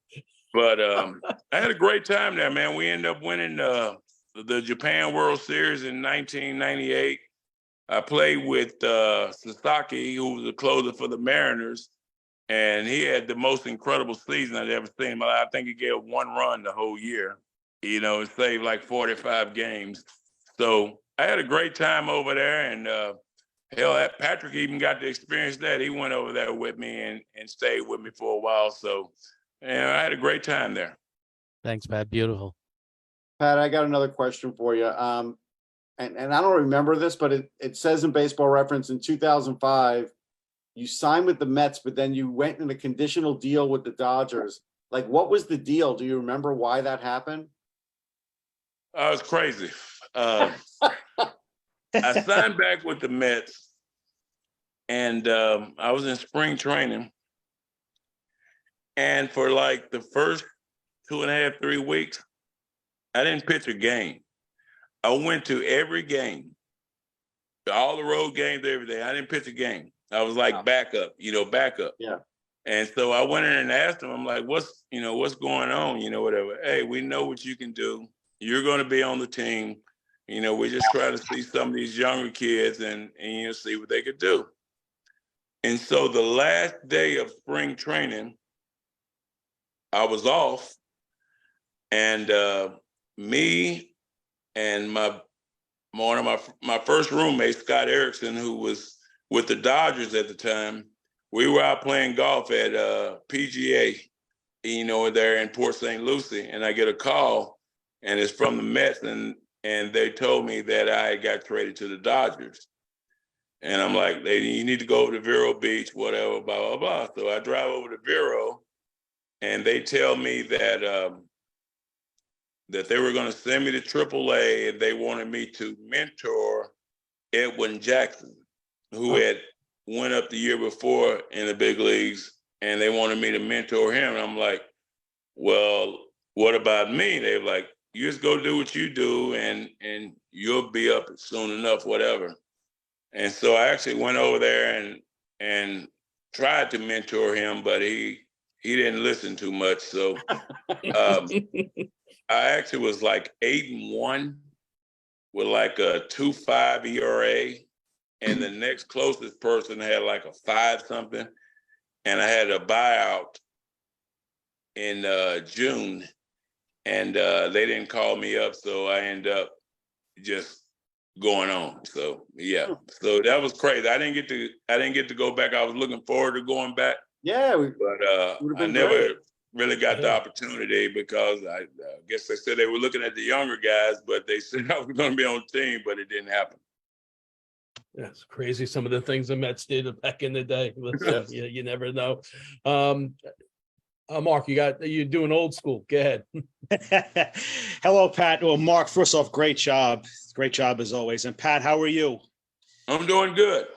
But I had a great time there, man. We ended up winning the Japan World Series in 1998. I played with Sasaki, who was the closer for the Mariners, and he had the most incredible season I'd ever seen in my life. I think he gave 1 run the whole year. It saved like 45 games. So I had a great time over there, and hell, Patrick even got to experience that. He went over there with me and stayed with me for a while. So I had a great time there. Thanks, Pat. Beautiful. Pat, I got another question for you. And I don't remember this, but it says in Baseball Reference in 2005, you signed with the Mets, but then you went in a conditional deal with the Dodgers. Like, what was the deal? Do you remember why that happened? I was crazy. I signed back with the Mets, and I was in spring training. And for like the first 2.5, 3 weeks, I didn't pitch a game. I went to every game, all the road games, every day. I didn't pitch a game. I was like backup. Yeah. And so I went in and asked him, I'm like, what's going on? Whatever. Hey, we know what you can do. You're going to be on the team. We just try to see some of these younger kids and see what they could do. And so the last day of spring training, I was off, and me and one of my first roommate, Scott Erickson, who was with the Dodgers at the time, we were out playing golf at PGA, there in Port St. Lucie, and I get a call, and it's from the Mets, and they told me that I got traded to the Dodgers. And I'm like, you need to go over to Vero Beach, whatever, blah, blah, blah. So I drive over to Vero, and they tell me that that they were going to send me to AAA, and they wanted me to mentor Edwin Jackson, who had went up the year before in the big leagues, and they wanted me to mentor him. And I'm like, well, what about me? They were like, you just go do what you do, and you'll be up soon enough, whatever. And so I actually went over there and tried to mentor him, but he didn't listen too much. So I actually was like 8-1 with like a 2.5 ERA, and the next closest person had like a 5 something, and I had a buyout in June, and they didn't call me up, so I ended up just going on. So yeah, so that was crazy. I didn't get to go back. I was looking forward to going back. Yeah, but I never really got the opportunity because I guess they said they were looking at the younger guys, but they said I was going to be on the team, but it didn't happen. Yeah, it's crazy. Some of the things the Mets did back in the day. You never know. Mark, you're doing old school. Go ahead. Hello, Pat. Well, Mark, first off, great job. Great job as always. And Pat, how are you? I'm doing good.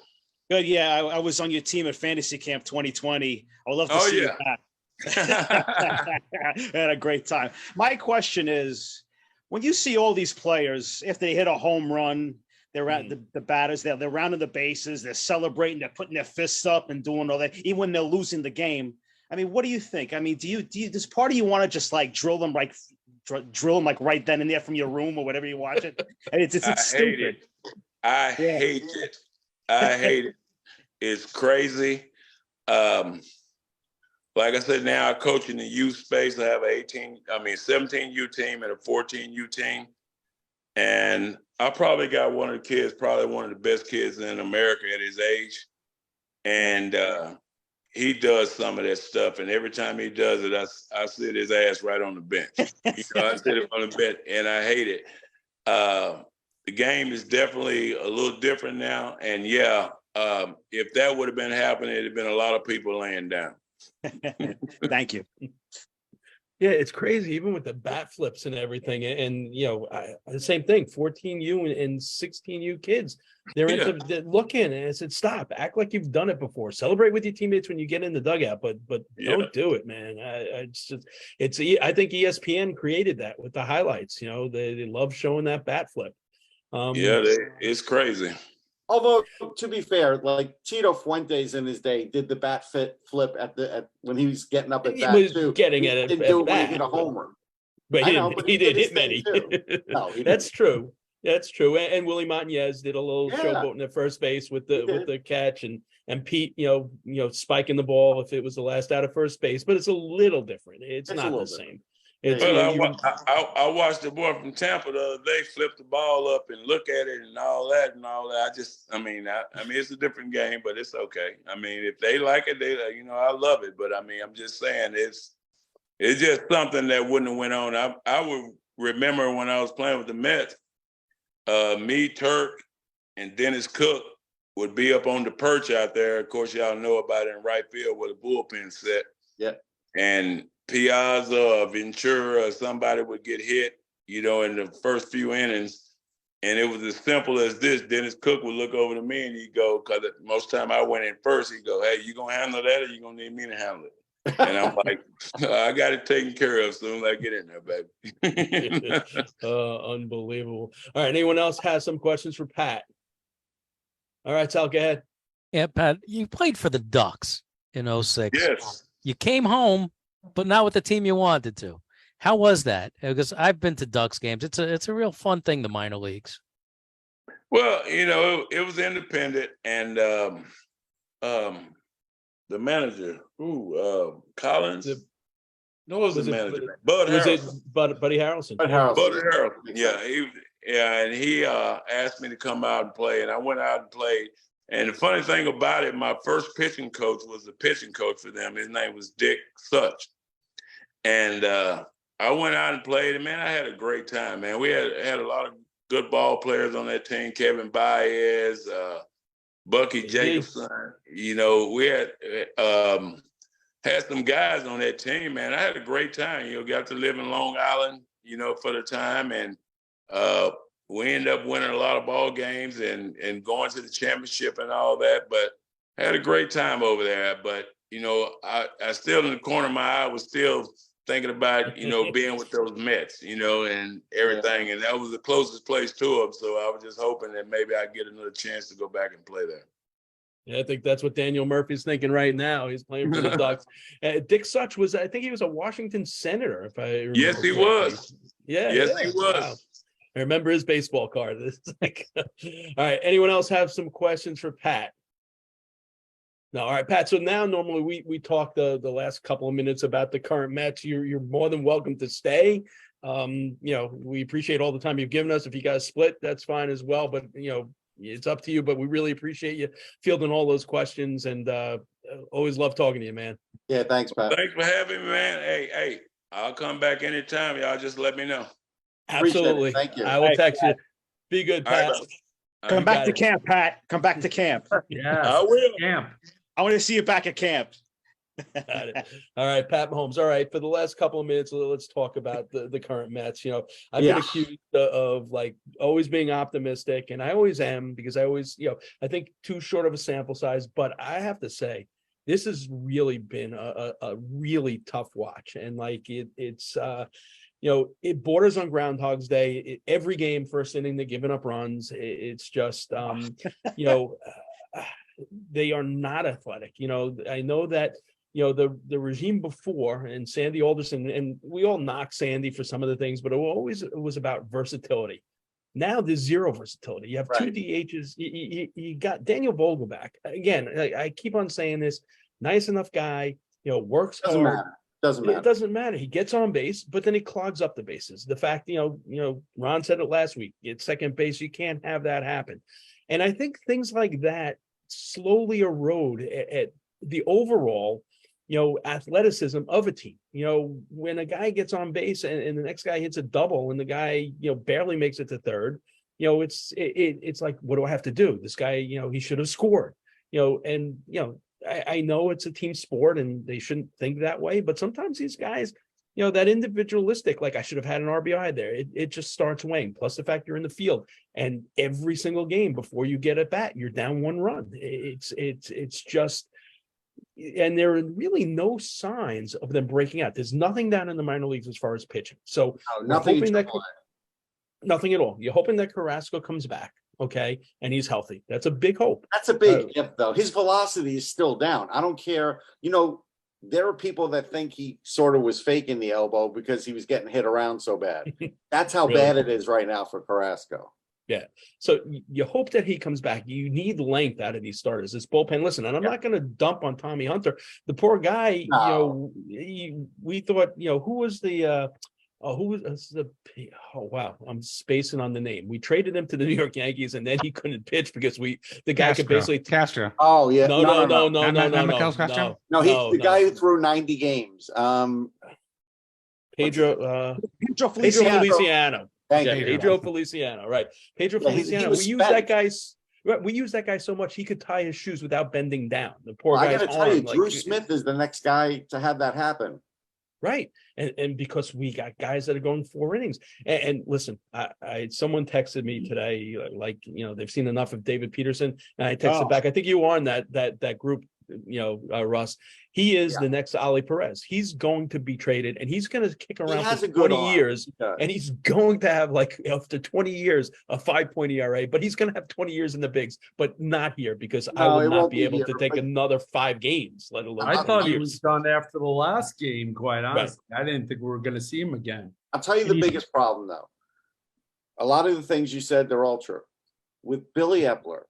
Good. Yeah, I was on your team at Fantasy Camp 2020. I would love to see you back. I had a great time. My question is, when you see all these players, if they hit a home run, they're at the batters, they're rounding the bases, they're celebrating, they're putting their fists up and doing all that, even when they're losing the game. I mean, what do you think? I mean, do you does part of you want to just like drill them like right then and there from your room or whatever you watch it? It's stupid. I hate it. I hate it. It's crazy. Like I said, now I coach in the youth space. I have a 17U team and a 14U team. And I probably got one of the kids, probably one of the best kids in America at his age. And he does some of that stuff. And every time he does it, I sit his ass right on the bench. I sit him on the bench, and I hate it. the game is definitely a little different now. And yeah, if that would have been happening, it'd have been a lot of people laying down. Thank you. Yeah, it's crazy, even with the bat flips and everything. And the same thing, 14U and 16U kids, they're they're looking, and I said, stop, act like you've done it before. Celebrate with your teammates when you get in the dugout, but don't do it, man. I think ESPN created that with the highlights. They love showing that bat flip. It's crazy. Although, to be fair, like Tito Fuentes in his day did the bat flip at when he was getting up at He bat was too. getting He at it didn't at do it when bat. he hit a homer. But I know, but he did his hit many. thing, too. No, he That's didn't. true. That's true. And Willie Montanez did a little Yeah. showboating at first base with He the catch, and Pete, spiking the ball if it was the last out of first base. But it's a little different. It's It's a not little the different. same. Yeah, It's I watched the boy from Tampa the other day flip the ball up and look at it and all that. I mean, it's a different game, but it's okay. I mean, if they like it, I love it. But I mean, I'm just saying it's just something that wouldn't have went on. I would remember when I was playing with the Mets, me, Turk, and Dennis Cook would be up on the perch out there. Of course, y'all know about it in right field where the bullpen set. Yeah. And Piazza or Ventura or somebody would get hit, in the first few innings. And it was as simple as this. Dennis Cook would look over to me and he'd go, because most time I went in first, he'd go, hey, you going to handle that or you going to need me to handle it? And I'm like, I got it taken care of soon as I get in there, baby. unbelievable. All right. Anyone else has some questions for Pat? All right, Sal, go ahead. Yeah, Pat, you played for the Ducks in 06. Yes. You came home, but not with the team you wanted to. How was that? Because I've been to Ducks games. It's a real fun thing, the minor leagues. Well, it was independent, and the manager, Collins. No, was the manager? Bud Was it Harrelson. Buddy Harrelson? Bud Harrelson. Bud Harrelson. Yeah, and he asked me to come out and play, and I went out and played. And the funny thing about it, my first pitching coach was the pitching coach for them. His name was Dick Such. And I went out and played, and man, I had a great time, man. We had a lot of good ball players on that team. Kevin Baez, Bucky Jacobson. We had some guys on that team, man. I had a great time. Got to live in Long Island, for the time, and we ended up winning a lot of ball games and going to the championship and all that. But I had a great time over there. But I still, in the corner of my eye, was still thinking about being with those Mets, and everything. And that was the closest place to them. So I was just hoping that maybe I'd get another chance to go back and play there. Yeah, I think that's what Daniel Murphy's thinking right now. He's playing for the Ducks. Dick Such I think he was a Washington senator, if I remember. Yes, he was. Yeah. Yes, he was. Wow. I remember his baseball card. All right. Anyone else have some questions for Pat? No. All right, Pat. So now normally we talk the last couple of minutes about the current Mets. You're more than welcome to stay. We appreciate all the time you've given us. If you guys split, that's fine as well. But it's up to you. But we really appreciate you fielding all those questions, and always love talking to you, man. Yeah, thanks, Pat. Thanks for having me, man. Hey, I'll come back anytime. Y'all just let me know. Absolutely. Thank you. I will text you. Be good, Pat. All right, Come back to camp, Pat. Come back to camp. Yeah, I will. Camp. I want to see you back at camp. Got it. All right, Pat Mahomes. All right, for the last couple of minutes, let's talk about the current Mets. I've been accused of always being optimistic, and I always am, because I always, I think too short of a sample size. But I have to say, this has really been a really tough watch, and it's it borders on Groundhog's Day. Every game, first inning, they're giving up runs. It's just, they are not athletic. I know that, the regime before, and Sandy Alderson, and we all knock Sandy for some of the things, but it was about versatility. Now there's zero versatility. You have two DHs. You got Daniel Vogelback. Again, I keep on saying this. Nice enough guy, works Doesn't hard. matter. Doesn't matter. It doesn't matter. He gets on base, but then he clogs up the bases. The fact, Ron said it last week, at second base, you can't have that happen. And I think things like that slowly erode at the overall, athleticism of a team. When a guy gets on base and the next guy hits a double and the guy, barely makes it to third, it's like, what do I have to do? This guy, he should have scored, and I know it's a team sport and they shouldn't think that way, but sometimes these guys, that individualistic, like I should have had an RBI there. It just starts weighing. Plus the fact you're in the field, and every single game before you get at bat, you're down 1 run. It's just, and there are really no signs of them breaking out. There's nothing down in the minor leagues as far as pitching. So No, nothing. hoping that nothing at all. You're hoping that Carrasco comes back, okay, and he's healthy. That's a big hope. That's a big if, though. His velocity is still down. I don't care. There are people that think he sort of was faking the elbow because he was getting hit around so bad. That's how Really? bad it is right now for Carrasco. Yeah. So you hope that he comes back. You need length out of these starters. This bullpen. Listen, and I'm not going to dump on Tommy Hunter. The poor guy, No. we thought, who was the, oh, wow. I'm spacing on the name. We traded him to the New York Yankees and then he couldn't pitch because the guy could basically. Castro. Oh, yeah. No. Miguel Castro? No, he's the guy who threw 90 games. Pedro Feliciano. Feliciano. Thank Yeah, you. Pedro Feliciano, right? Pedro Yeah, he Feliciano. was We use that guy's. We use that guy so much he could tie his shoes without bending down. The poor I guy's got to tell you, arm, Drew Smith is the next guy to have that happen. right? And because we got guys that are going 4 innings. And listen, I someone texted me today, like they've seen enough of David Peterson, and I texted back. I think you were on that group, Russ. He is the next Ali Perez. He's going to be traded, and he's going to kick around for 20 years, and he's going to have, like, after 20 years, a 5-point ERA. But he's going to have 20 years in the bigs, but not here because I will not be able to take another 5 games, let alone. I thought he years. was done after the last game, quite honestly. I didn't think we were going to see him again. I'll tell you the biggest problem, though. A lot of the things you said, they're all true. With Billy Epler,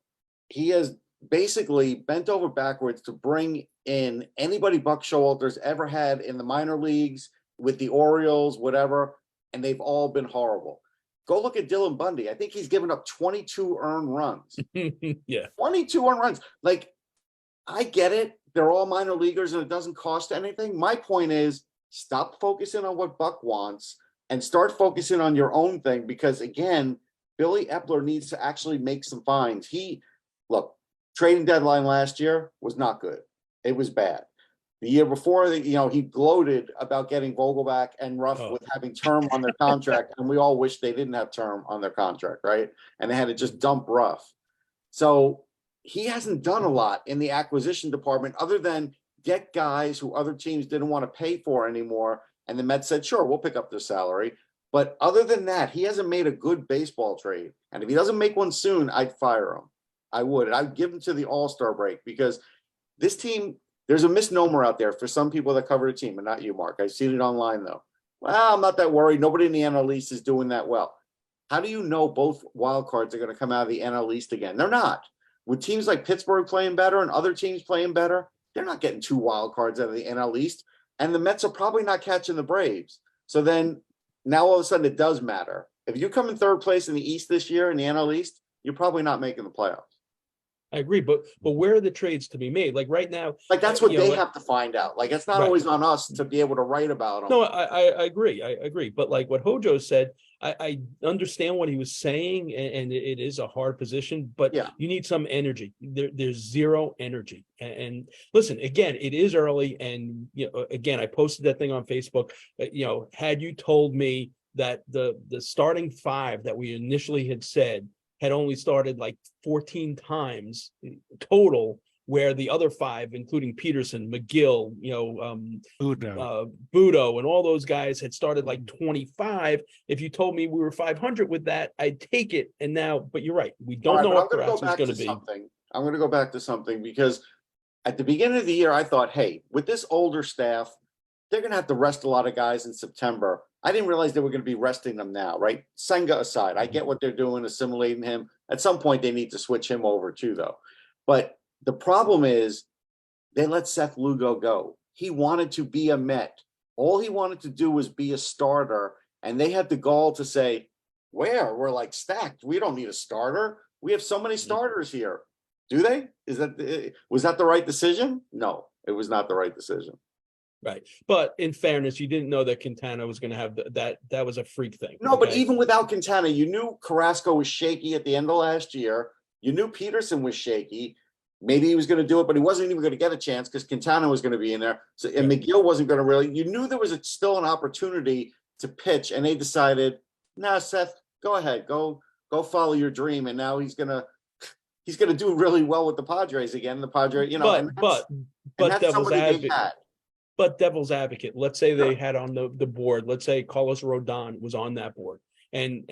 he has basically bent over backwards to bring in anybody Buck Showalter's ever had in the minor leagues with the Orioles, whatever, and they've all been horrible. Go look at Dylan Bundy. I think he's given up 22 earned runs. Yeah. 22 earned runs. Like, I get it. They're all minor leaguers and it doesn't cost anything. My point is, stop focusing on what Buck wants and start focusing on your own thing because, again, Billy Epler needs to actually make some finds. Look, trading deadline last year was not good. It was bad. The year before, he gloated about getting Vogelback and Ruff with having term on their contract, and we all wish they didn't have term on their contract, right? And they had to just dump Ruff. So he hasn't done a lot in the acquisition department other than get guys who other teams didn't want to pay for anymore, and the Mets said, sure, we'll pick up their salary. But other than that, he hasn't made a good baseball trade. And if he doesn't make one soon, I'd fire him. I would. And I'd give him to the All-Star break because this team, there's a misnomer out there for some people that cover the team, and not you, Mark. I've seen it online, though. Well, I'm not that worried. Nobody in the NL East is doing that well. How do you know both wild cards are going to come out of the NL East again? They're not. With teams like Pittsburgh playing better and other teams playing better, they're not getting 2 wild cards out of the NL East. And the Mets are probably not catching the Braves. So then now all of a sudden it does matter. If you come in 3rd place in the East this year in the NL East, you're probably not making the playoffs. I agree, but where are the trades to be made? Like right now, like that's what they have to find out. Like it's not always on us to be able to write about them. No, I agree. I agree. But like what Hojo said, I understand what he was saying, and it is a hard position, but you need some energy. There's zero energy. And listen, again, it is early, and again, I posted that thing on Facebook. Had you told me that the starting 5 that we initially had said had only started like 14 times total, where the other 5, including Peterson, McGill, Budo, and all those guys had started like 25. If you told me we were 500 with that, I'd take it. And now, but you're right, we don't know what Carrasco's going to be. I'm going to go back to something because at the beginning of the year, I thought, hey, with this older staff, they're going to have to rest a lot of guys in September. I didn't realize they were going to be resting them now, right? Senga aside, I get what they're doing, assimilating him. At some point, they need to switch him over too, though. But the problem is they let Seth Lugo go. He wanted to be a Met. All he wanted to do was be a starter. And they had the gall to say, we're like stacked. We don't need a starter. We have so many starters here. Do they? Was that the right decision? No, it was not the right decision. Right. But in fairness, you didn't know that Quintana was going to have that was a freak thing. No, but okay? even without Quintana, you knew Carrasco was shaky at the end of last year. You knew Peterson was shaky. Maybe he was going to do it, but he wasn't even going to get a chance because Quintana was going to be in there. So, and McGill wasn't going to really. You knew there was still an opportunity to pitch, and they decided, "Nah, Seth, go ahead, go follow your dream." And now he's gonna do really well with the Padres again. The Padres, you know, but that's devil's somebody they advocate. had. But devil's advocate, let's say they had on the board, let's say Carlos Rodon was on that board, and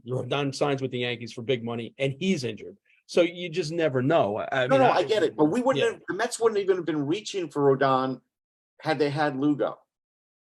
Rodon signs with the Yankees for big money, and he's injured. So you just never know. I get it, but we wouldn't have, the Mets wouldn't even have been reaching for Rodon had they had Lugo.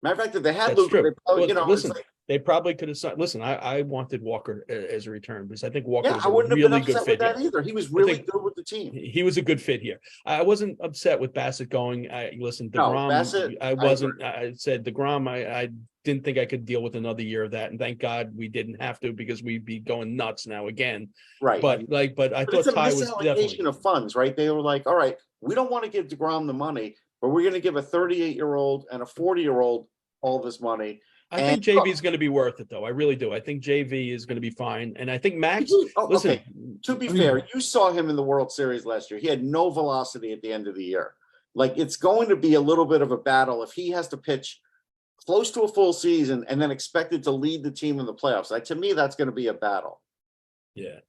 Matter of fact, if they had That's Lugo, true. they probably, Well, you know, listen, it's like, they probably could have signed. Listen, I wanted Walker as a return because I think Walker yeah, was I a wouldn't have been really good upset with fit that here. either. He was really think good with the team. He was a good fit here. I wasn't upset with Bassett going. Listen, No, DeGrom. Bassett, I wasn't. I said DeGrom. I didn't think I could deal with another year of that, and thank God we didn't have to because we'd be going nuts now again. Right. But I But thought it's a Ty was definitely. misallocation of funds, right? They were like, all right, we don't want to give DeGrom the money, but we're going to give a 38-year-old and a 40-year-old all this money. I think JV is going to be worth it, though. I really do. I think JV is going to be fine, and I think Max. Listen, okay. To be fair, you saw him in the World Series last year. He had no velocity at the end of the year. Like, it's going to be a little bit of a battle if he has to pitch close to a full season and then expected to lead the team in the playoffs. Like, to me, that's going to be a battle. Yeah,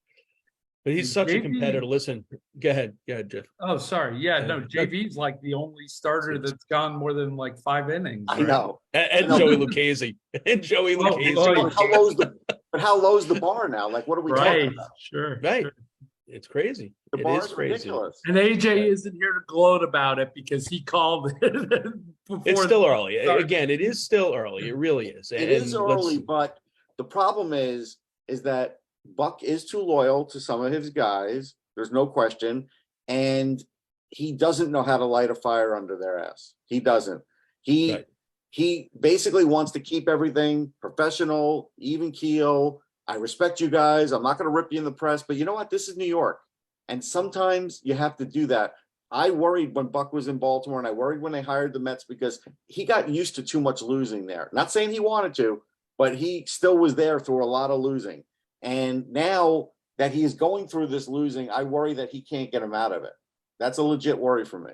but he's such a competitor. Listen, go ahead, Jeff. Oh, sorry. Yeah, no, JV's like the only starter that's gone more than like 5 innings. I know. And Joey Lucchese. And Joey Lucchese. How low's the bar now? Like, what are we talking about? Sure. Right. Sure. It's crazy. The It bar is is crazy. ridiculous. And AJ isn't here to gloat about it because he called it before. It's still early. Again, it is still early. It really is. It is early, but the problem is that Buck is too loyal to some of his guys. There's no question. And he doesn't know how to light a fire under their ass. He doesn't. He basically wants to keep everything professional, even keel. I respect you guys. I'm not going to rip you in the press, but you know what? This is New York. And sometimes you have to do that. I worried when Buck was in Baltimore, and I worried when they hired the Mets because he got used to too much losing there. Not saying he wanted to, but he still was there through a lot of losing. And now that he is going through this losing, I worry that he can't get him out of it. That's a legit worry for me.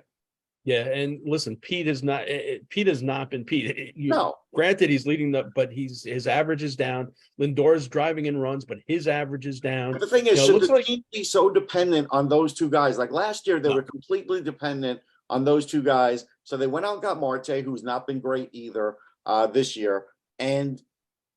Yeah, and listen, Pete has not been Pete. No. Granted, he's leading but his average is down. Lindor's driving in runs, but his average is down. But the thing is, should the team be so dependent on those two guys? Like last year, they were completely dependent on those two guys. So they went out and got Marte, who's not been great either this year. And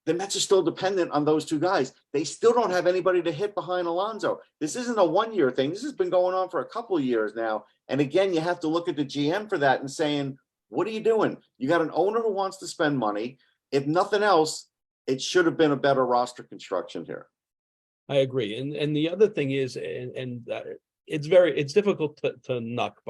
the Mets are still dependent on those two guys. They still don't have anybody to hit behind Alonso. This isn't a one-year thing. This has been going on for a couple of years now. And again, you have to look at the GM for that and saying, what are you doing? You got an owner who wants to spend money. If nothing else, it should have been a better roster construction here. I agree. And the other thing is, it's difficult to knock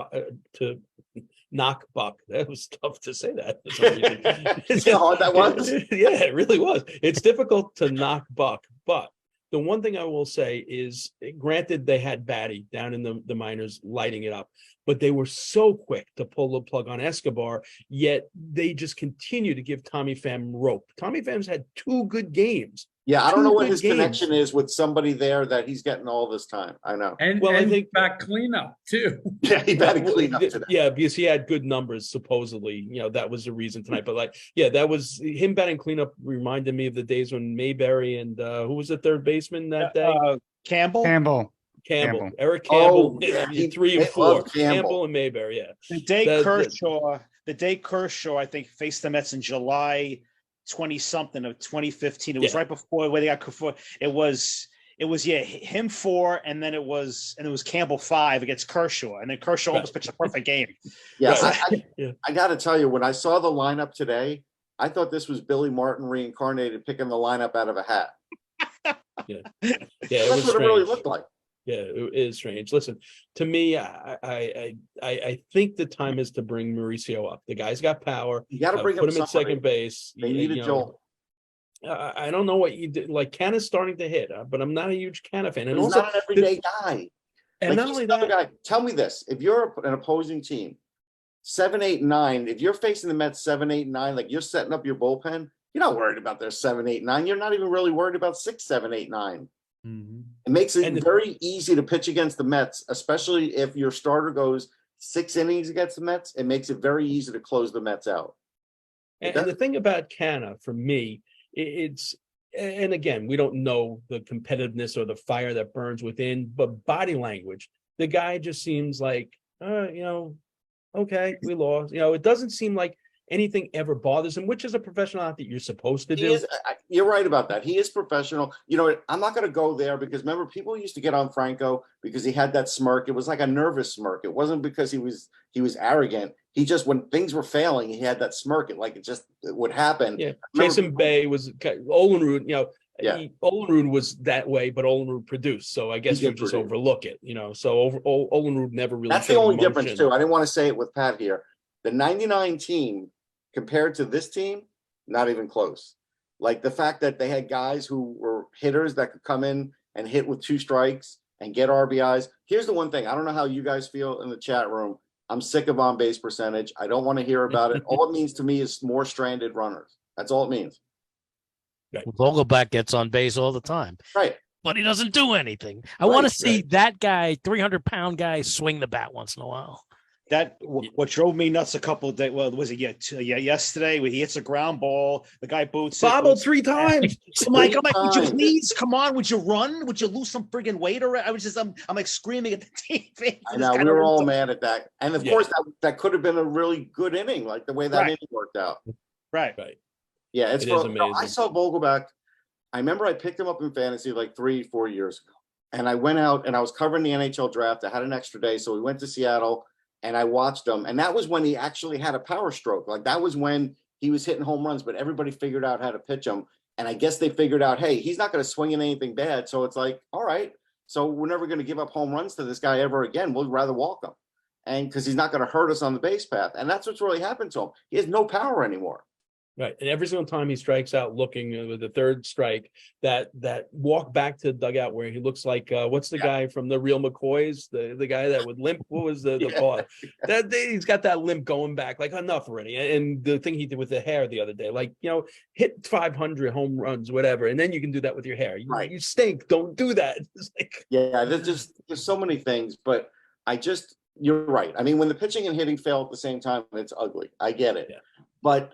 Buck. That was tough to say that. That was? Yeah, it really was. It's difficult to knock Buck, but the one thing I will say is, granted, they had Batty down in the minors lighting it up, but they were so quick to pull the plug on Escobar, yet they just continue to give Tommy Pham rope. Tommy Pham's had 2 good games. Yeah, I don't know what his connection is with somebody there that he's getting all this time. I know. And I think back cleanup too. Yeah, he batted cleanup today. Yeah, because he had good numbers, supposedly. That was the reason tonight. But that was him batting cleanup. Reminded me of the days when Mayberry and who was the third baseman that day? Campbell. Eric Campbell. 3 and 4. Campbell and Mayberry. Yeah. The day Kershaw, I think, faced the Mets in July 20-something of 2015. It was right before where they got Kershaw. It was him 4, and then it was Campbell 5 against Kershaw, and then Kershaw almost pitched a perfect game. Yes, I got to tell you, when I saw the lineup today, I thought this was Billy Martin reincarnated, picking the lineup out of a hat. That's what it really looked like. Yeah, it is strange. Listen, to me, I think the time is to bring Mauricio up. The guy's got power. You got to bring put him at second base. They need a jolt. I don't know what you did. Like, Canna's starting to hit, but I'm not a huge Canna fan. And he's also not an everyday guy. And not only that, guy, tell me this: if you're an opposing team 7, 8, 9. If you're facing the Mets 7, 8, 9, like you're setting up your bullpen, you're not worried about their 7, 8, 9. You're not even really worried about 6, 7, 8, 9. It makes it very easy to pitch against the Mets, especially if your starter goes 6 innings against the Mets. It makes it very easy to close the Mets out. And the thing about Canna, for me, it's, and again, we don't know the competitiveness or the fire that burns within, but body language, the guy just seems like, okay, we lost. It doesn't seem like anything ever bothers him, which is a professional athlete you're supposed to do. You're right about that. He is professional. I'm not going to go there because remember, people used to get on Franco because he had that smirk. It was like a nervous smirk. It wasn't because he was arrogant. He just, when things were failing, he had that smirk. It would happen. Yeah, Jason Bay was Olenrud. Olenrud was that way, but Olenrud produced. So I guess you just overlook it. So Olenrud never really. That's the only difference too. I didn't want to say it with Pat here. The 99 team compared to this team, not even close. Like the fact that they had guys who were hitters that could come in and hit with 2 strikes and get RBIs. Here's the one thing. I don't know how you guys feel in the chat room. I'm sick of on base percentage. I don't want to hear about it. All it means to me is more stranded runners. That's all it means. Right. Vogelback gets on base all the time. Right. But he doesn't do anything. I want to see that guy, 300-pound guy, swing the bat once in a while. What drove me nuts a couple of days, was it yesterday when he hits a ground ball, the guy boots bobbled 3 times. I'm like, would you please come on? Would you run? Would you lose some friggin' weight? Or I'm like screaming at the TV. I know, we were all mad at that. And of course that could have been a really good inning, like the way that inning worked out. Right. Yeah, it's amazing. I saw Vogelback. I remember I picked him up in fantasy like 3-4 years ago. And I went out and I was covering the NHL draft. I had an extra day. So we went to Seattle. And I watched him, and that was when he actually had a power stroke. Like that was when he was hitting home runs, but everybody figured out how to pitch him. And I guess they figured out, hey, he's not going to swing in anything bad. So it's like, all right, so we're never going to give up home runs to this guy ever again. We'd rather walk him, and because he's not going to hurt us on the base path. And that's what's really happened to him. He has no power anymore. Right. And every single time he strikes out looking with the third strike, that walk back to the dugout where he looks like, what's the guy from the real McCoys? The guy that would limp, what was the call? He's got that limp going back, like enough already. And the thing he did with the hair the other day, like, hit 500 home runs, whatever. And then you can do that with your hair. You stink. Don't do that. There's so many things, but you're right. I mean, when the pitching and hitting fail at the same time, it's ugly. I get it. But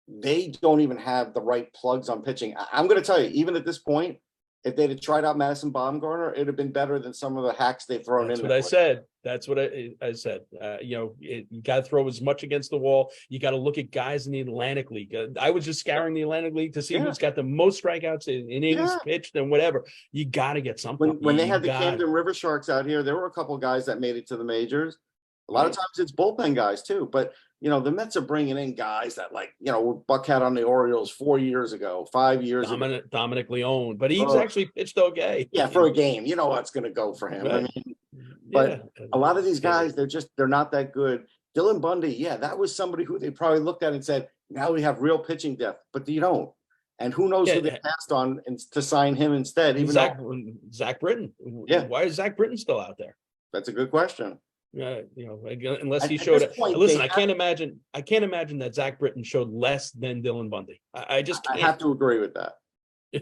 they don't even have the right plugs on pitching. I'm going to tell you, even at this point, if they'd have tried out Madison Bumgarner, it'd have been better than some of the hacks they've thrown in. That's what I said. That's what I said. You got to throw as much against the wall. You got to look at guys in the Atlantic League. I was just scouring the Atlantic League to see who's got the most strikeouts in innings pitched and whatever. You got to get something. When they had the Camden River Sharks out here, there were a couple guys that made it to the majors. A lot of times it's bullpen guys too, but the Mets are bringing in guys that were Buckhead on the Orioles 4 years ago, 5 years ago. Dominic Leone, but he's actually pitched okay. Yeah, for a game, what's going to go for him. Right. I mean, but a lot of these guys, they're not that good. Dylan Bundy, that was somebody who they probably looked at and said, now we have real pitching depth, but you don't. And who knows who they passed on to sign him instead? Even Zach Britton. Why is Zach Britton still out there? That's a good question. Unless he showed it. Listen, I can't imagine that Zach Britton showed less than Dylan Bundy. I just can't. I have to agree with that.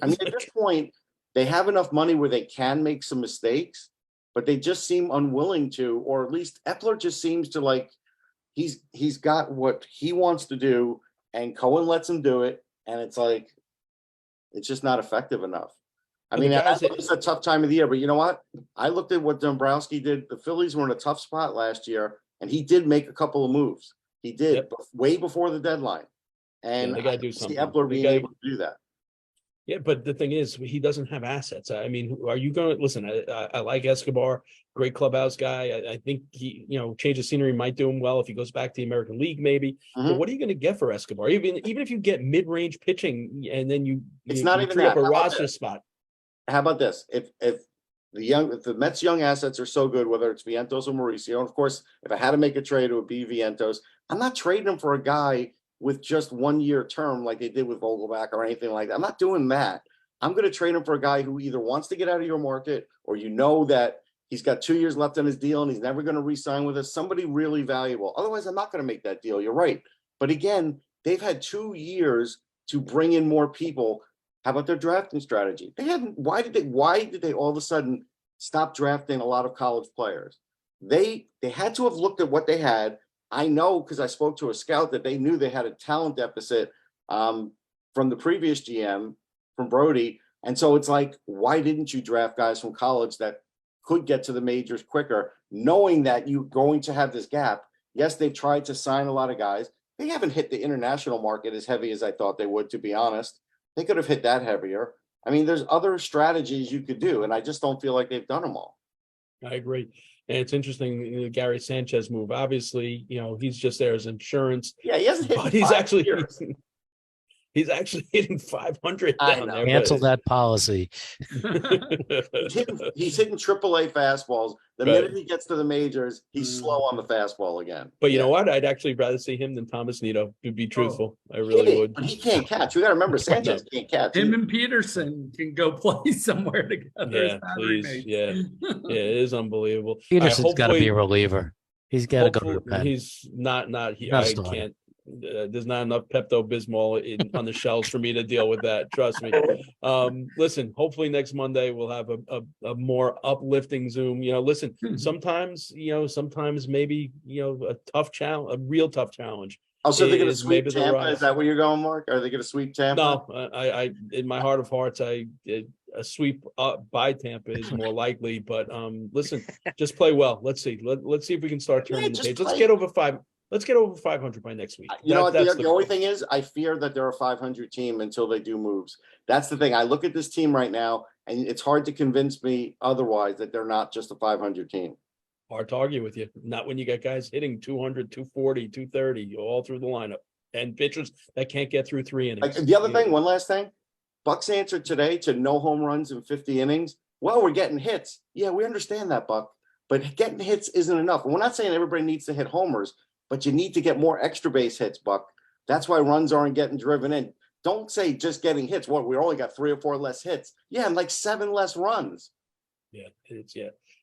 I mean, at this point, they have enough money where they can make some mistakes, but they just seem unwilling to, or at least Epler just seems to like he's got what he wants to do, and Cohen lets him do it, and it's like it's just not effective enough. I mean, it's a tough time of the year, but you know what? I looked at what Dombrowski did. The Phillies were in a tough spot last year, and he did make a couple of moves. He did way before the deadline, and they got to do something. Epler being able to do that. Yeah, but the thing is, he doesn't have assets. I mean, are you going to listen? I like Escobar, great clubhouse guy. I think he, change of scenery might do him well if he goes back to the American League, maybe. But what are you going to get for Escobar? Even if you get mid-range pitching, and then you not even free up a roster spot. How about this? If the Mets' young assets are so good, whether it's Vientos or Mauricio, and of course, if I had to make a trade, it would be Vientos. I'm not trading him for a guy with just 1 year term like they did with Vogelback or anything like that. I'm not doing that. I'm going to trade him for a guy who either wants to get out of your market or that he's got 2 years left on his deal and he's never going to re-sign with us. Somebody really valuable. Otherwise, I'm not going to make that deal. You're right. But again, they've had 2 years to bring in more people. How about their drafting strategy? They hadn't. Why did they all of a sudden stop drafting a lot of college players? They had to have looked at what they had. I know because I spoke to a scout that they knew they had a talent deficit from the previous GM, from Brody. And so it's like, why didn't you draft guys from college that could get to the majors quicker, knowing that you're going to have this gap? Yes, they've tried to sign a lot of guys. They haven't hit the international market as heavy as I thought they would, to be honest. They could have hit that heavier. I mean, there's other strategies you could do, and I just don't feel like they've done them all. I agree. And it's interesting, the Gary Sanchez move. Obviously, he's just there as insurance. Yeah, he hasn't hit. But he's actually hitting 500 down there. Cancel that policy. He's hitting AAA fastballs. The Right. minute he gets to the majors, he's slow on the fastball again. But you know what? I'd actually rather see him than Thomas Nito, to be truthful. I really would. But he can't catch. We got to remember, Sanchez can't catch. Him and Peterson can go play somewhere together. Yeah, please. Yeah, it is unbelievable. Peterson's got to be a hopefully- reliever. He's got to go to the hopefully pen. He's not. He, Not I starting. can't. There's not enough Pepto-Bismol on the shelves for me to deal with that. Trust me. Listen, hopefully next Monday we'll have a more uplifting Zoom. Listen, sometimes maybe a tough challenge, a real tough challenge. Oh, so they're going to is sweep maybe the Tampa? rise. Is that where you're going, Mark? Are they going to sweep Tampa? No, I in my heart of hearts, a sweep up by Tampa is more likely. But listen, just play well. Let's see. Let's see if we can start turning the just page. Let's play. get over 500 by next week. You know what? That's The only thing is, I fear that they're a 500 team until they do moves. That's the thing. I look at this team right now, and it's hard to convince me otherwise that they're not just a 500 team. Hard to argue with you. Not when you got guys hitting 200, 240, 230 all through the lineup, and pitchers that can't get through 3 innings. Like the other thing, one last thing. Buck's answer today to no home runs in 50 innings. Well, we're getting hits. Yeah, we understand that, Buck. But getting hits isn't enough. And we're not saying everybody needs to hit homers, but you need to get more extra base hits, Buck. That's why runs aren't getting driven in. Don't say just getting hits. What, we only got 3 or 4 less hits. Yeah, and like 7 less runs. Yeah.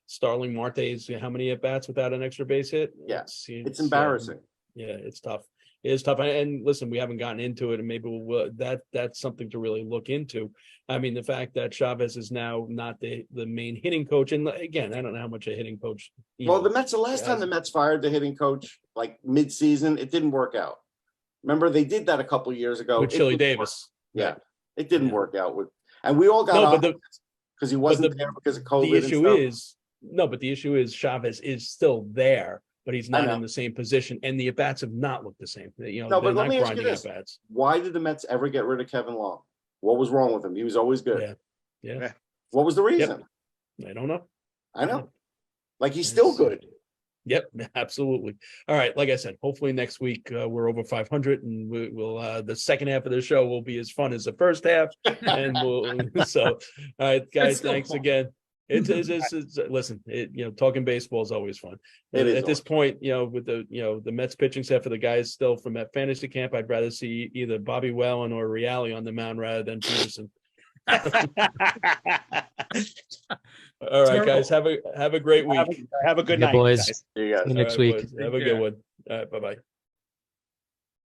Starling Marte's how many at bats without an extra base hit? Yeah, it's embarrassing. Yeah, it's tough. It is tough. And listen, we haven't gotten into it, and maybe that's something to really look into. I mean, the fact that Chavez is now not the main hitting coach, and again, I don't know how much a hitting coach. Well, the Mets, the last time the Mets fired the hitting coach, like mid-season, it didn't work out. Remember, they did that a couple of years ago with Chili Davis. Yeah, it didn't work out and we all got off because he wasn't there because of COVID. The issue is Chavez is still there, but he's not in the same position, and the at bats have not looked the same. No, but let me ask you this: why did the Mets ever get rid of Kevin Long? What was wrong with him? He was always good. Yeah. What was the reason? I don't know. I know. Like he's still good. Yep, absolutely. All right, like I said, hopefully next week we're over 500, and we'll the second half of the show will be as fun as the first half, and so all right, guys, thanks again. It's listen, talking baseball is always fun. At this point, with the Mets pitching staff for the guys still from that fantasy camp, I'd rather see either Bobby Wellen or Reale on the mound rather than Peterson. All right, guys, have a great week. Have a good night, boys. guys. See you guys. See you next All right, week. boys. Have a good one. All right, bye-bye.